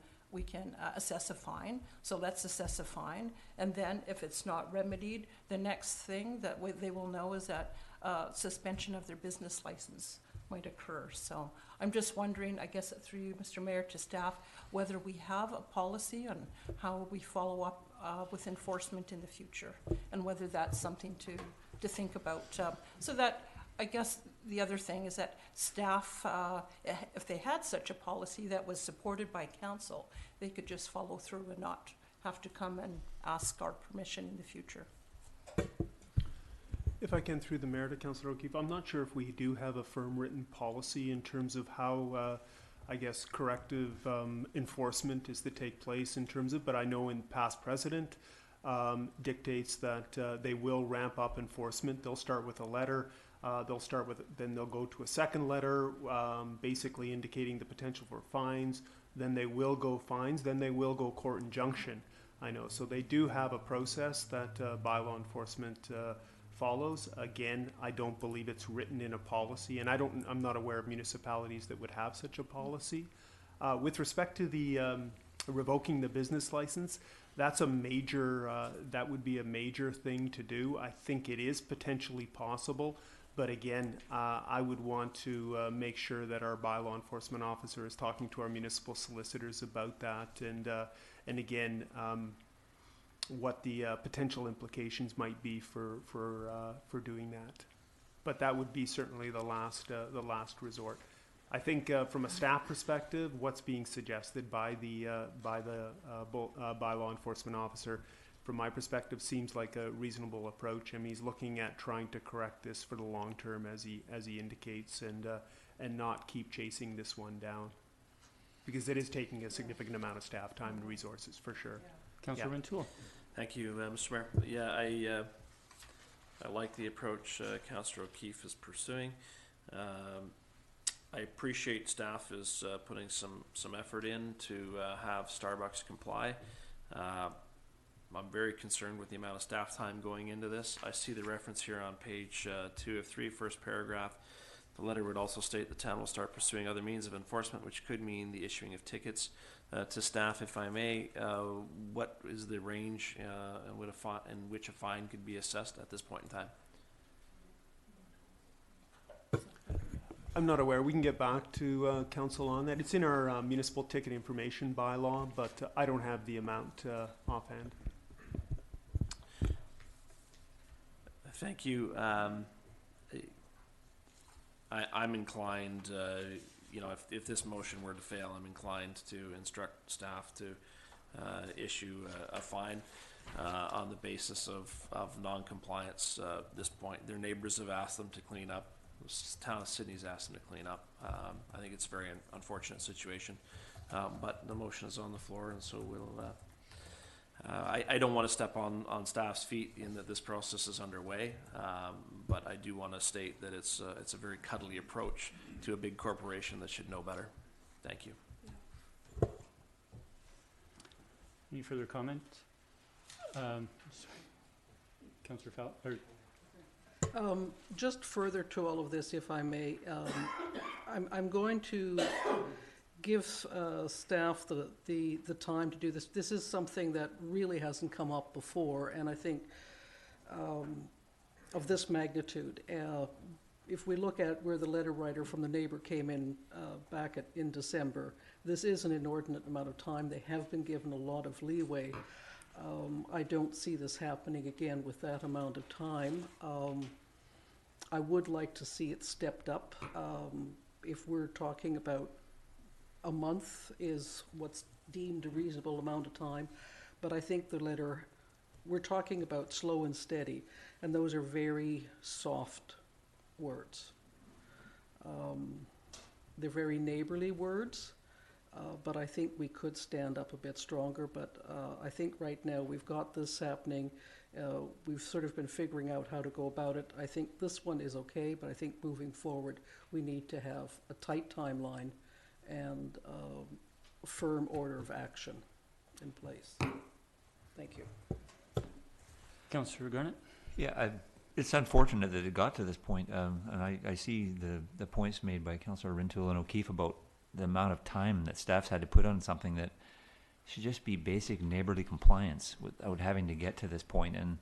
assess a fine. So let's assess a fine, and then if it's not remedied, the next thing that they will know is that suspension of their business license might occur. So I'm just wondering, I guess through you, Mr. Mayor, to staff, whether we have a policy on how we follow up with enforcement in the future, and whether that's something to think about. So that, I guess the other thing is that staff, if they had such a policy that was supported by council, they could just follow through and not have to come and ask our permission in the future. If I can, through the mayor to Councillor O'Keefe, I'm not sure if we do have a firm written policy in terms of how, I guess, corrective enforcement is to take place in terms of, but I know in past precedent dictates that they will ramp up enforcement. They'll start with a letter. Then they'll go to a second letter, basically indicating the potential for fines. Then they will go fines. Then they will go court injunction. I know. So they do have a process that bylaw enforcement follows. Again, I don't believe it's written in a policy, and I'm not aware of municipalities that would have such a policy. With respect to the revoking the business license, that's a major, that would be a major thing to do. I think it is potentially possible, but again, I would want to make sure that our bylaw enforcement officer is talking to our municipal solicitors about that, and again, what the potential implications might be for doing that. But that would be certainly the last resort. I think from a staff perspective, what's being suggested by the bylaw enforcement officer, from my perspective, seems like a reasonable approach. I mean, he's looking at trying to correct this for the long term, as he indicates, and not keep chasing this one down, because it is taking a significant amount of staff time and resources for sure. Councillor Rintoul. Thank you, Mr. Mayor. Yeah, I like the approach Councillor O'Keefe is pursuing. I appreciate staff is putting some effort in to have Starbucks comply. I'm very concerned with the amount of staff time going into this. I see the reference here on page 2 of 3, first paragraph. The letter would also state the town will start pursuing other means of enforcement, which could mean the issuing of tickets to staff. If I may, what is the range in which a fine could be assessed at this point in time? I'm not aware. We can get back to council on that. It's in our municipal ticket information bylaw, but I don't have the amount offhand. Thank you. I'm inclined, you know, if this motion were to fail, I'm inclined to instruct staff to issue a fine on the basis of non-compliance. At this point, their neighbors have asked them to clean up. The town of Sydney's asked them to clean up. I think it's a very unfortunate situation, but the motion is on the floor, and so we'll. I don't want to step on staff's feet in that this process is underway, but I do want to state that it's a very cuddly approach to a big corporation that should know better. Thank you. Any further comment? Sorry. Councillor Fowler? Just further to all of this, if I may, I'm going to give staff the time to do this. This is something that really hasn't come up before, and I think of this magnitude. If we look at where the letter writer from the neighbor came in back in December, this is an inordinate amount of time. They have been given a lot of leeway. I don't see this happening again with that amount of time. I would like to see it stepped up. If we're talking about a month is what's deemed a reasonable amount of time, but I think the letter, we're talking about slow and steady, and those are very soft words. They're very neighborly words, but I think we could stand up a bit stronger, but I think right now we've got this happening. We've sort of been figuring out how to go about it. I think this one is okay, but I think moving forward we need to have a tight timeline and a firm order of action in place. Thank you. Councillor Garnett? Yeah, it's unfortunate that it got to this point, and I see the points made by Councillor Rintoul and O'Keefe about the amount of time that staff's had to put on something that should just be basic neighborly compliance without having to get to this point. And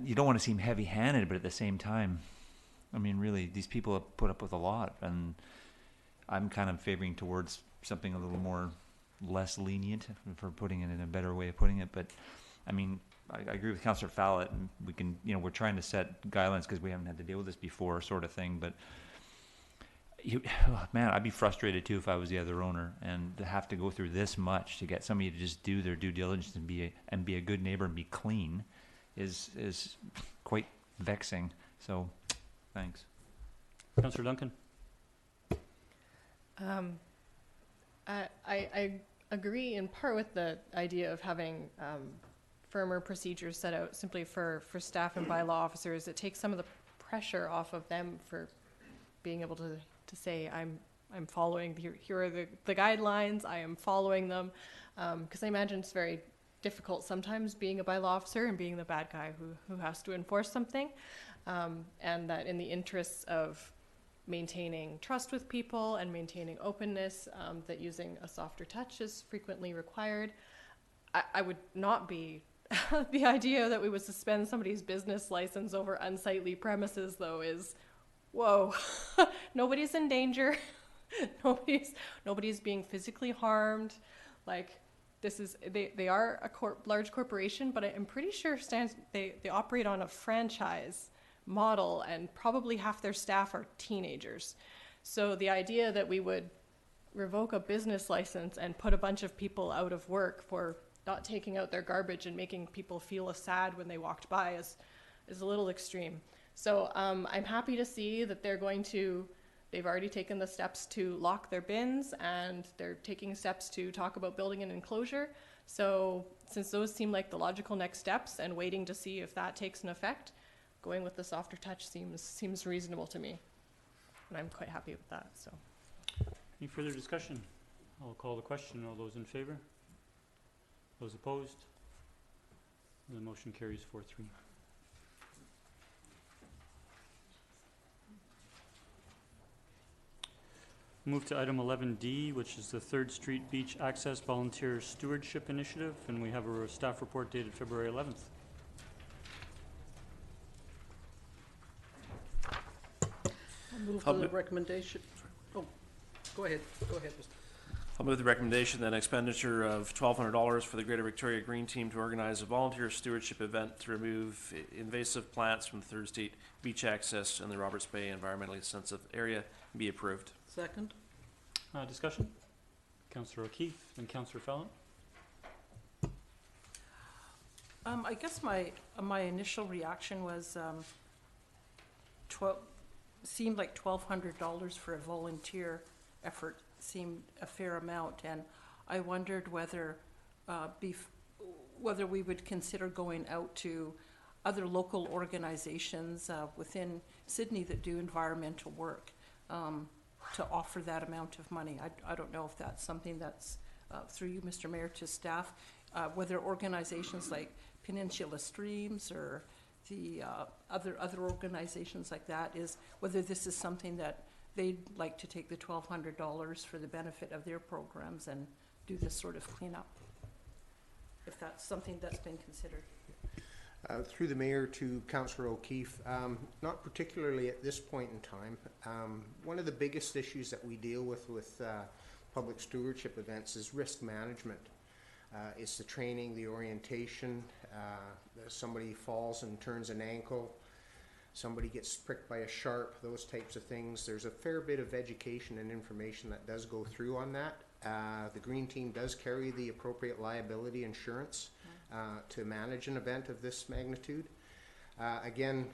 you don't want to seem heavy-handed, but at the same time, I mean, really, these people have put up with a lot, and I'm kind of favoring towards something a little more less lenient, for putting it in a better way of putting it. But I mean, I agree with Councillor Fallett, and we can, you know, we're trying to set guidelines because we haven't had to deal with this before, sort of thing. But man, I'd be frustrated too if I was the other owner, and to have to go through this much to get somebody to just do their due diligence and be a good neighbor and be clean is quite vexing. So, thanks. Councillor Duncan? I agree in part with the idea of having firmer procedures set out simply for staff and bylaw officers. It takes some of the pressure off of them for being able to say, I'm following, here are the guidelines, I am following them. Because I imagine it's very difficult sometimes being a bylaw officer and being the bad guy who has to enforce something. And that in the interests of maintaining trust with people and maintaining openness, that using a softer touch is frequently required. I would not be the idea that we would suspend somebody's business license over unsightly premises, though, is whoa. Nobody's in danger. Nobody's being physically harmed. Like, this is, they are a large corporation, but I'm pretty sure they operate on a franchise model, and probably half their staff are teenagers. So the idea that we would revoke a business license and put a bunch of people out of work for not taking out their garbage and making people feel sad when they walked by is a little extreme. So I'm happy to see that they've already taken the steps to lock their bins, and they're taking steps to talk about building an enclosure. So since those seem like the logical next steps, and waiting to see if that takes an effect, going with the softer touch seems reasonable to me, and I'm quite happy with that. So, any further discussion? I'll call the question. All those in favor? Those opposed? The motion carries 4-3. Move to item 11D, which is the 3rd Street Beach Access Volunteer Stewardship Initiative, and we have a staff report dated February 11th. Move I'll to the mo- recommendation. Oh, go ahead, Mr. I'll move the recommendation that an expenditure of $1,200 for the Greater Victoria Green Team to organize a volunteer stewardship event to remove invasive plants from the Third State beach access in the Roberts Bay environmentally sensitive area be approved. Second? Discussion? Councillor O'Keefe and Councillor Fallon? I guess my initial reaction was, seemed like $1,200 for a volunteer effort seemed a fair amount, and I wondered whether, whether we would consider going out to other local organizations within Sydney that do environmental work to offer that amount of money. I don't know if that's something that's through you, Mr. Mayor, to staff, whether organizations like Peninsula Streams or the other organizations like that, is whether this is something that they'd like to take the $1,200 for the benefit of their programs and do this sort of cleanup, if that's something that's been considered. Through the mayor to Councillor O'Keefe, not particularly at this point in time. One of the biggest issues that we deal with public stewardship events is risk management. It's the training, the orientation. Somebody falls and turns an ankle. Somebody gets pricked by a sharp, those types of things. There's a fair bit of education and information that does go through on that. The Green Team does carry the appropriate liability insurance to manage an event of this magnitude. Again,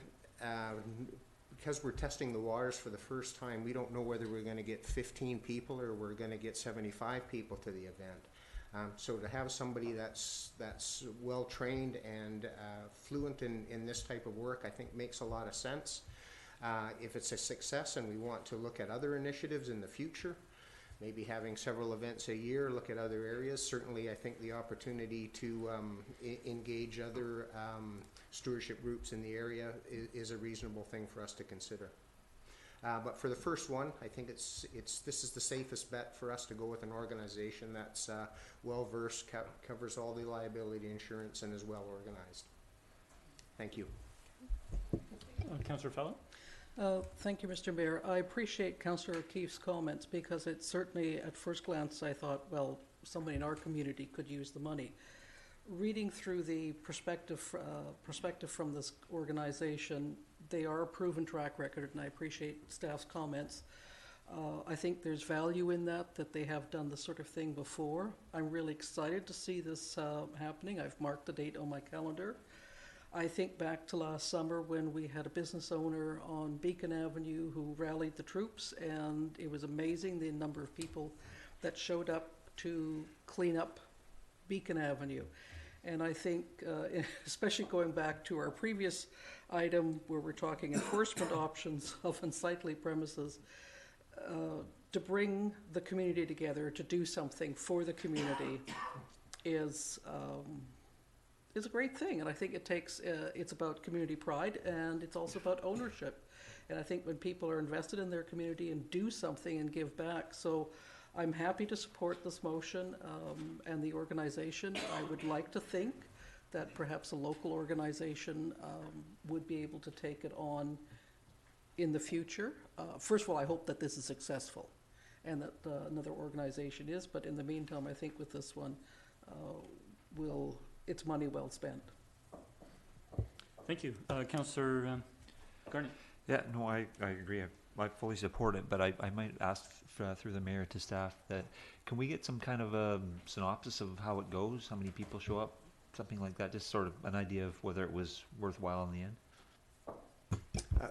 because we're testing the waters for the first time, we don't know whether we're going to get 15 people or we're going to get 75 people to the event. So to have somebody that's well trained and fluent in this type of work, I think makes a lot of sense. If it's a success and we want to look at other initiatives in the future, maybe having several events a year, look at other areas, certainly I think the opportunity to engage other stewardship groups in the area is a reasonable thing for us to consider. But for the first one, I think this is the safest bet for us to go with an organization that's well-versed, covers all the liability insurance, and is well-organized. Thank you. Councillor Fallon? Thank you, Mr. Mayor. I appreciate Councillor O'Keefe's comments because it certainly, at first glance, I thought, well, somebody in our community could use the money. Reading through the perspective from this organization, they are a proven track record, and I appreciate staff's comments. I think there's value in that they have done this sort of thing before. I'm really excited to see this happening. I've marked the date on my calendar. I think back to last summer when we had a business owner on Beacon Avenue who rallied the troops, and it was amazing the number of people that showed up to clean up Beacon Avenue. And I think, especially going back to our previous item where we're talking enforcement options of unsightly premises, to bring the community together to do something for the community is a great thing. And I think it's about community pride, and it's also about ownership. And I think when people are invested in their community and do something and give back. So I'm happy to support this motion and the organization. I would like to think that perhaps a local organization would be able to take it on in the future. First of all, I hope that this is successful and that another organization is, but in the meantime, I think with this one, it's money well spent. Thank you. Councillor Garnett? Yeah, no, I agree. I fully support it, but I might ask through the mayor to staff that can we get some kind of a synopsis of how it goes, how many people show up, something like that, just sort of an idea of whether it was worthwhile in the end.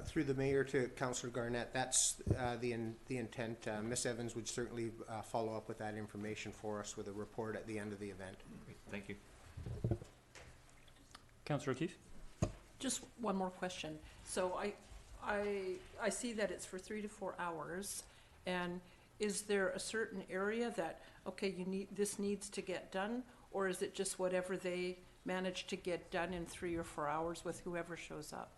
Through the mayor to Councillor Garnett, that's the intent. Ms. Evans would certainly follow up with that information for us with a report at the end of the event. Thank you. Councillor O'Keefe? Just one more question. So I see that it's for 3 to 4 hours, and is there a certain area that, okay, this needs to get done, or is it just whatever they manage to get done in 3 or 4 hours with whoever shows up?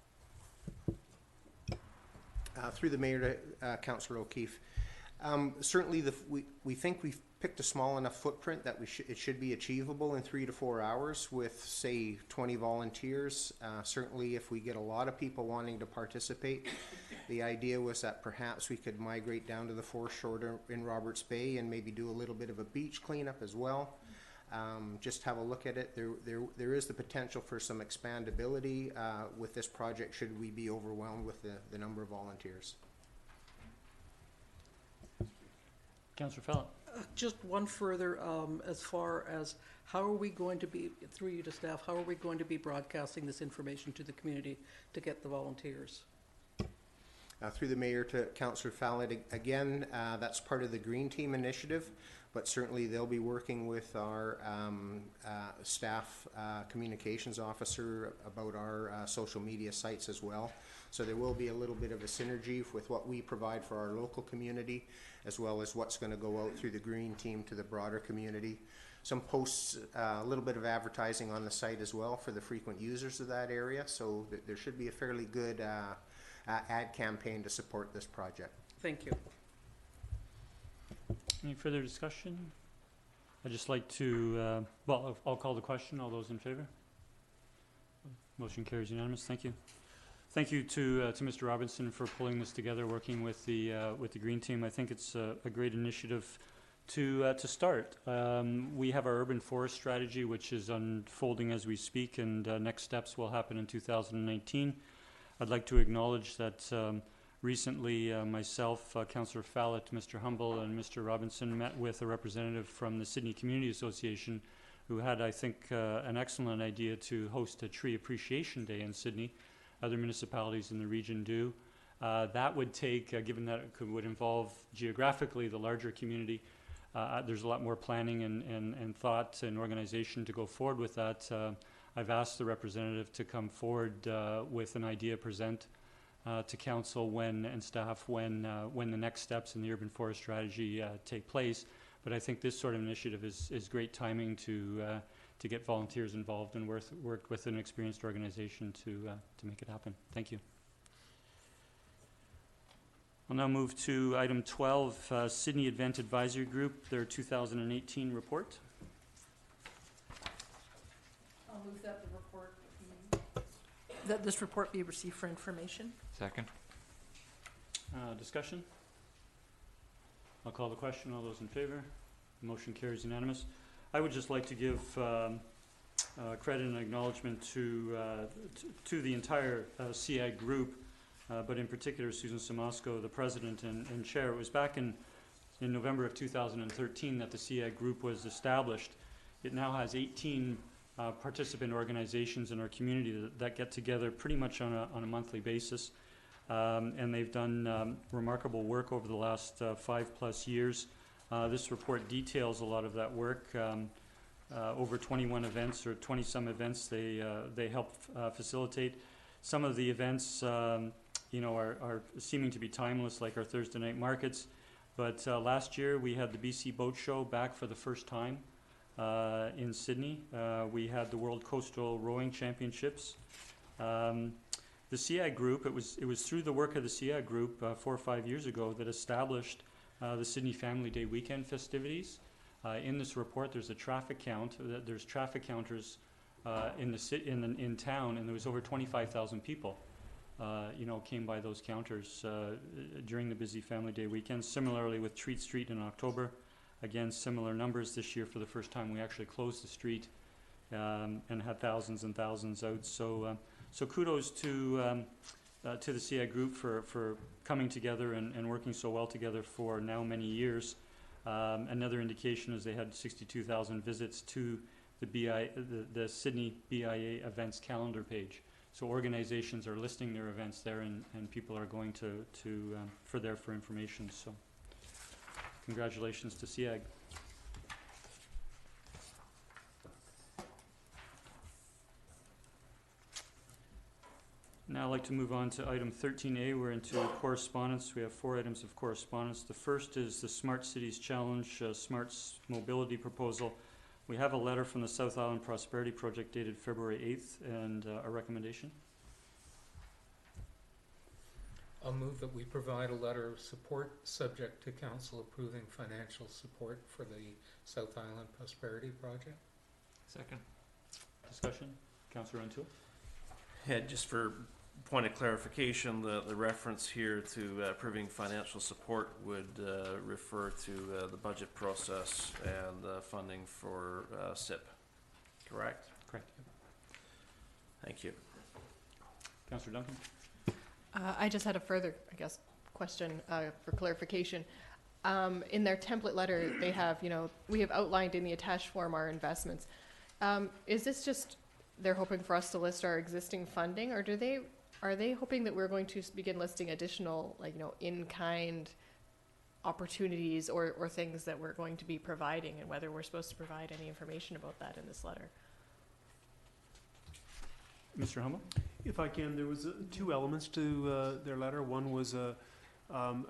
Through the mayor to Councillor O'Keefe, Certainly, we think we've picked a small enough footprint that it should be achievable in 3 to 4 hours with, say, 20 volunteers. Certainly, if we get a lot of people wanting to participate, the idea was that perhaps we could migrate down to the foreshore in Roberts Bay and maybe do a little bit of a beach cleanup as well. Just have a look at it. There is the potential for some expandability with this project should we be overwhelmed with the number of volunteers. Councillor Fallon. Just one further, as far as how are we going to be, through you to staff, how are we going to be broadcasting this information to the community to get the volunteers? Through the mayor to Councillor Fallon, again, that's part of the Green Team initiative, but certainly they'll be working with our staff communications officer about our social media sites as well. So there will be a little bit of a synergy with what we provide for our local community, as well as what's going to go out through the Green Team to the broader community. Some posts, a little bit of advertising on the site as well for the frequent users of that area. So there should be a fairly good ad campaign to support this project. Thank you. Any further discussion? I'd just like to, well, I'll call the question. All those in favor? Motion carries unanimous. Thank you. Thank you to Mr. Robinson for pulling this together, working with the Green Team. I think it's a great initiative to start. We have our urban forest strategy, which is unfolding as we speak, and next steps will happen in 2019. I'd like to acknowledge that recently myself, Councillor Fallot, Mr. Humble, and Mr. Robinson met with a representative from the Sydney Community Association who had, I think, an excellent idea to host a tree appreciation day in Sydney. Other municipalities in the region do. That would take, given that it would involve geographically the larger community, there's a lot more planning and thought and organization to go forward with that. I've asked the representative to come forward with an idea, present to council and staff when the next steps in the urban forest strategy take place. But I think this sort of initiative is great timing to get volunteers involved and work with an experienced organization to make it happen. Thank you. I'll now move to item 12, Sydney Event Advisory Group, their 2018 report. I'll move that the report that this report be received for information. Second. Discussion? I'll call the question. All those in favor? The motion carries unanimous. I would just like to give credit and acknowledgement to the entire CIAG group, but in particular Susan Samasco, the president and chair. It was back in November of 2013 that the CIAG group was established. It now has 18 participant organizations in our community that get together pretty much on a monthly basis. And they've done remarkable work over the last 5+ years. This report details a lot of that work. Over 21 events or 20-some events they help facilitate. Some of the events are seeming to be timeless, like our Thursday night markets. But last year we had the BC Boat Show back for the first time in Sydney. We had the World Coastal Rowing Championships. The CIAG group, it was through the work of the CIAG group 4 or 5 years ago that established the Sydney Family Day weekend festivities. In this report, there's a traffic count. There's traffic counters in town, and there was over 25,000 people. Came by those counters during the busy Family Day weekend. Similarly, with Treat Street in October, again similar numbers. This year, for the first time, we actually closed the street and had thousands and thousands out. So kudos to the CIAG group for coming together and working so well together for now many years. Another indication is they had 62,000 visits to the Sydney BIA events calendar page. So organizations are listing their events there, and people are going for information. So congratulations to CIAG. Now I'd like to move on to item 13A. We're into correspondence. We have 4 items of correspondence. The first is the Smart Cities Challenge, Smart Mobility Proposal. We have a letter from the South Island Prosperity Project dated February 8th and a recommendation. I'll move that we provide a letter of support subject to council approving financial support for the South Island Prosperity Project. Second. Discussion? Councillor O'Toole? Yeah, just for point of clarification, the reference here to approving financial support would refer to the budget process and funding for SIP, correct? Correct. Thank you. Councillor Duncan? I just had a further, I guess, question for clarification. In their template letter, they have, we have outlined in the attached form our investments. Is this just they're hoping for us to list our existing funding, or are they hoping that we're going to begin listing additional, in-kind opportunities or things that we're going to be providing, and whether we're supposed to provide any information about that in this letter? Mr. Hummel? If I can, there was two elements to their letter. One was a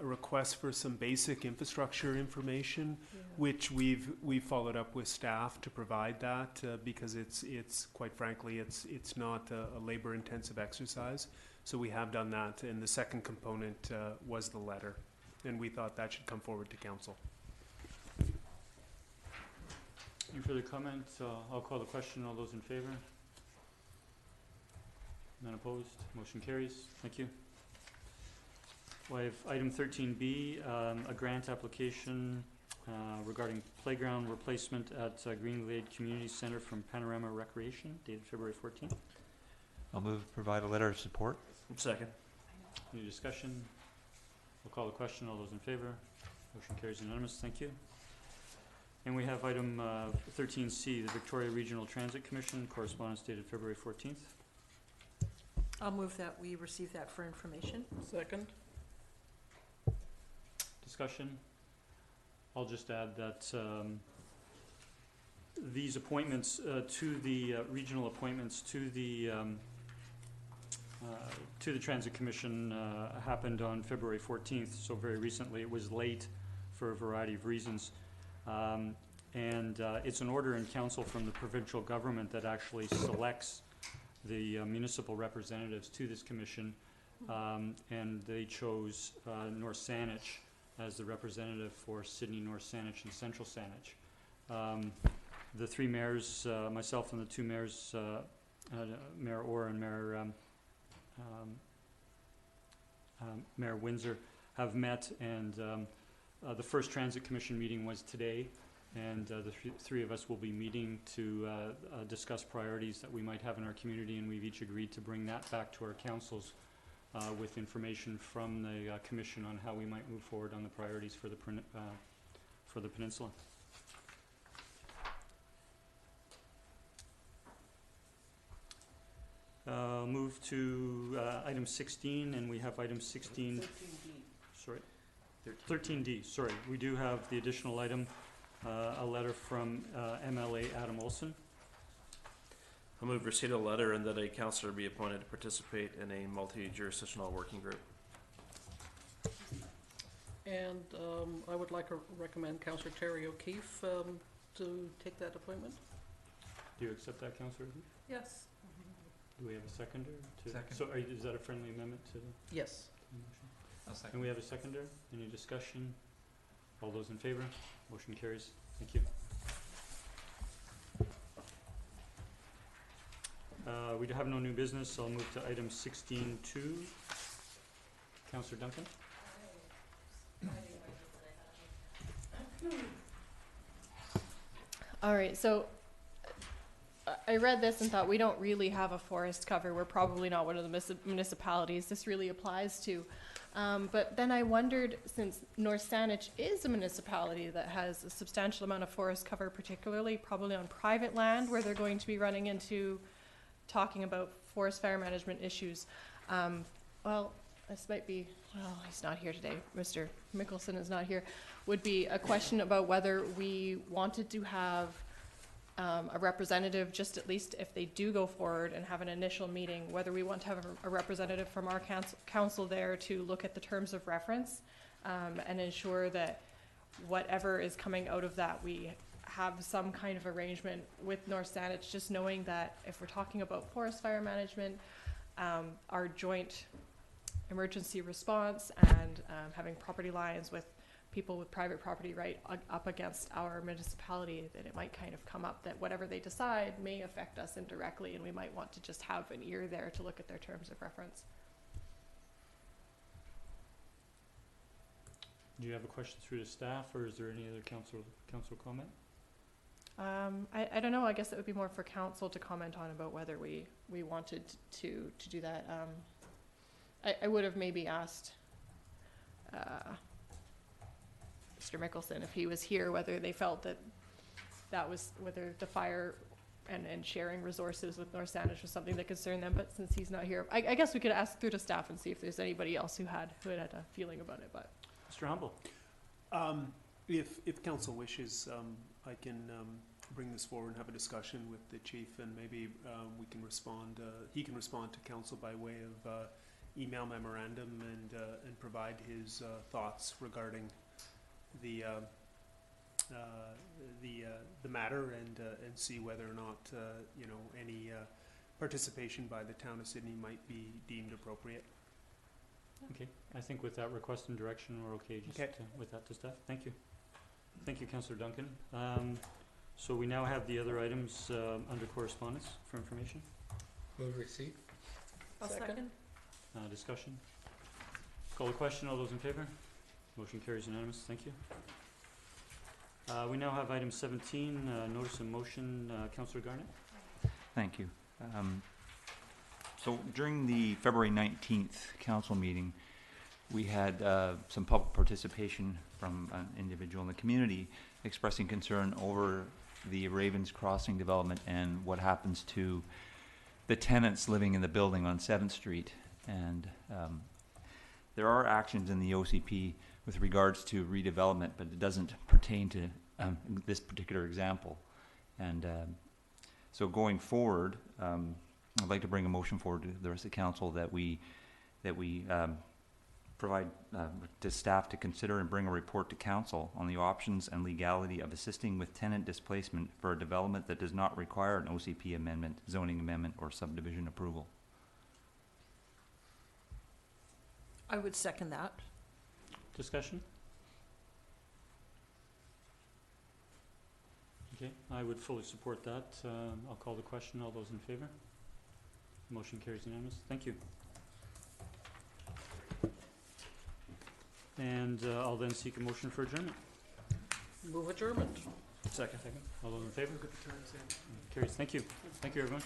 request for some basic infrastructure information, which we've followed up with staff to provide that because it's quite frankly it's not a labor-intensive exercise. So we have done that, and the second component was the letter, and we thought that should come forward to council. Any further comments? I'll call the question. All those in favor? None opposed? Motion carries. Thank you. Well, I have item 13B, a grant application regarding playground replacement at Greenglade Community Center from Panorama Recreation, dated February 14th. I'll move to provide a letter of support. Second. Any discussion? We'll call the question. All those in favor? Motion carries unanimous. Thank you. And we have item 13C, the Victoria Regional Transit Commission, correspondence dated February 14th. I'll move that we receive that for information. Second. Discussion? I'll just add that these appointments to the regional appointments to the Transit Commission happened on February 14th, so very recently. It was late for a variety of reasons. And it's an order in council from the provincial government that actually selects the municipal representatives to this commission, and they chose North Saanich as the representative for Sydney, North Saanich, and Central Saanich. The three mayors, myself and the two mayors, Mayor Orr and Mayor Windsor, have met, and the first Transit Commission meeting was today, and the three of us will be meeting to discuss priorities that we might have in our community, and we've each agreed to bring that back to our councils with information from the commission on how we might move forward on the priorities for the peninsula. Move to item 16, and we have item 16. 13D. Sorry. 13D. Sorry, we do have the additional item. A letter from MLA Adam Olson. I'll move receipt of a letter and that a councillor be appointed to participate in a multi-jurisdictional working group. And I would like to recommend Councillor Terry O'Keefe to take that appointment. Do you accept that, Councillor? Yes. Do we have a seconder? Second. So is that a friendly amendment to the Yes. motion? I'll second. And we have a seconder? Any discussion? All those in favor? Motion carries. Thank you. We have no new business, so I'll move to item 16.2. Councillor Duncan? All right, so I read this and thought we don't really have a forest cover. We're probably not one of the municipalities this really applies to. But then I wondered, since North Saanich is a municipality that has a substantial amount of forest cover, particularly probably on private land where they're going to be running into talking about forest fire management issues. Well, this might be, well, he's not here today. Mr. Mickelson is not here. Would be a question about whether we wanted to have a representative, just at least if they do go forward and have an initial meeting, whether we want to have a representative from our council there to look at the terms of reference and ensure that whatever is coming out of that, we have some kind of arrangement with North Saanich, just knowing that if we're talking about forest fire management, our joint emergency response and having property lines with people with private property right up against our municipality, that it might kind of come up that whatever they decide may affect us indirectly, and we might want to just have an ear there to look at their terms of reference. Do you have a question through to staff, or is there any other council comment? I don't know. I guess it would be more for council to comment on about whether we wanted to do that. I would have maybe asked Mr. Mickelson, if he was here, whether they felt that was, whether the fire and sharing resources with North Sandwich was something that concerned them, but since he's not here, I guess we could ask through to staff and see if there's anybody else who had a feeling about it, but. Mr. Humble? If council wishes, I can bring this forward and have a discussion with the chief, and maybe we can respond, he can respond to council by way of email memorandum and provide his thoughts regarding the matter, and see whether or not any participation by the town of Sydney might be deemed appropriate. Okay, I think with that request and direction, we're okay just with that to staff. Thank you. Thank you, Councillor Duncan. So we now have the other items under correspondence for information. Move receipt. I'll second. Discussion. Call the question. All those in favor? Motion carries unanimous. Thank you. We now have item 17, notice of motion. Councillor Garnett. Thank you. So during the February 19th council meeting, we had some public participation from an individual in the community expressing concern over the Ravens Crossing development and what happens to the tenants living in the building on 7th Street. And there are actions in the OCP with regards to redevelopment, but it doesn't pertain to this particular example. And so going forward, I'd like to bring a motion forward to the rest of the council that we provide to staff to consider and bring a report to council on the options and legality of assisting with tenant displacement for a development that does not require an OCP amendment, zoning amendment, or subdivision approval. I would second that. Discussion? Okay, I would fully support that. I'll call the question. All those in favor? Motion carries unanimous. Thank you. And I'll then seek a motion for adjournment. Move adjournment. Second. All those in favor? Carries. Thank you. Thank you, everyone.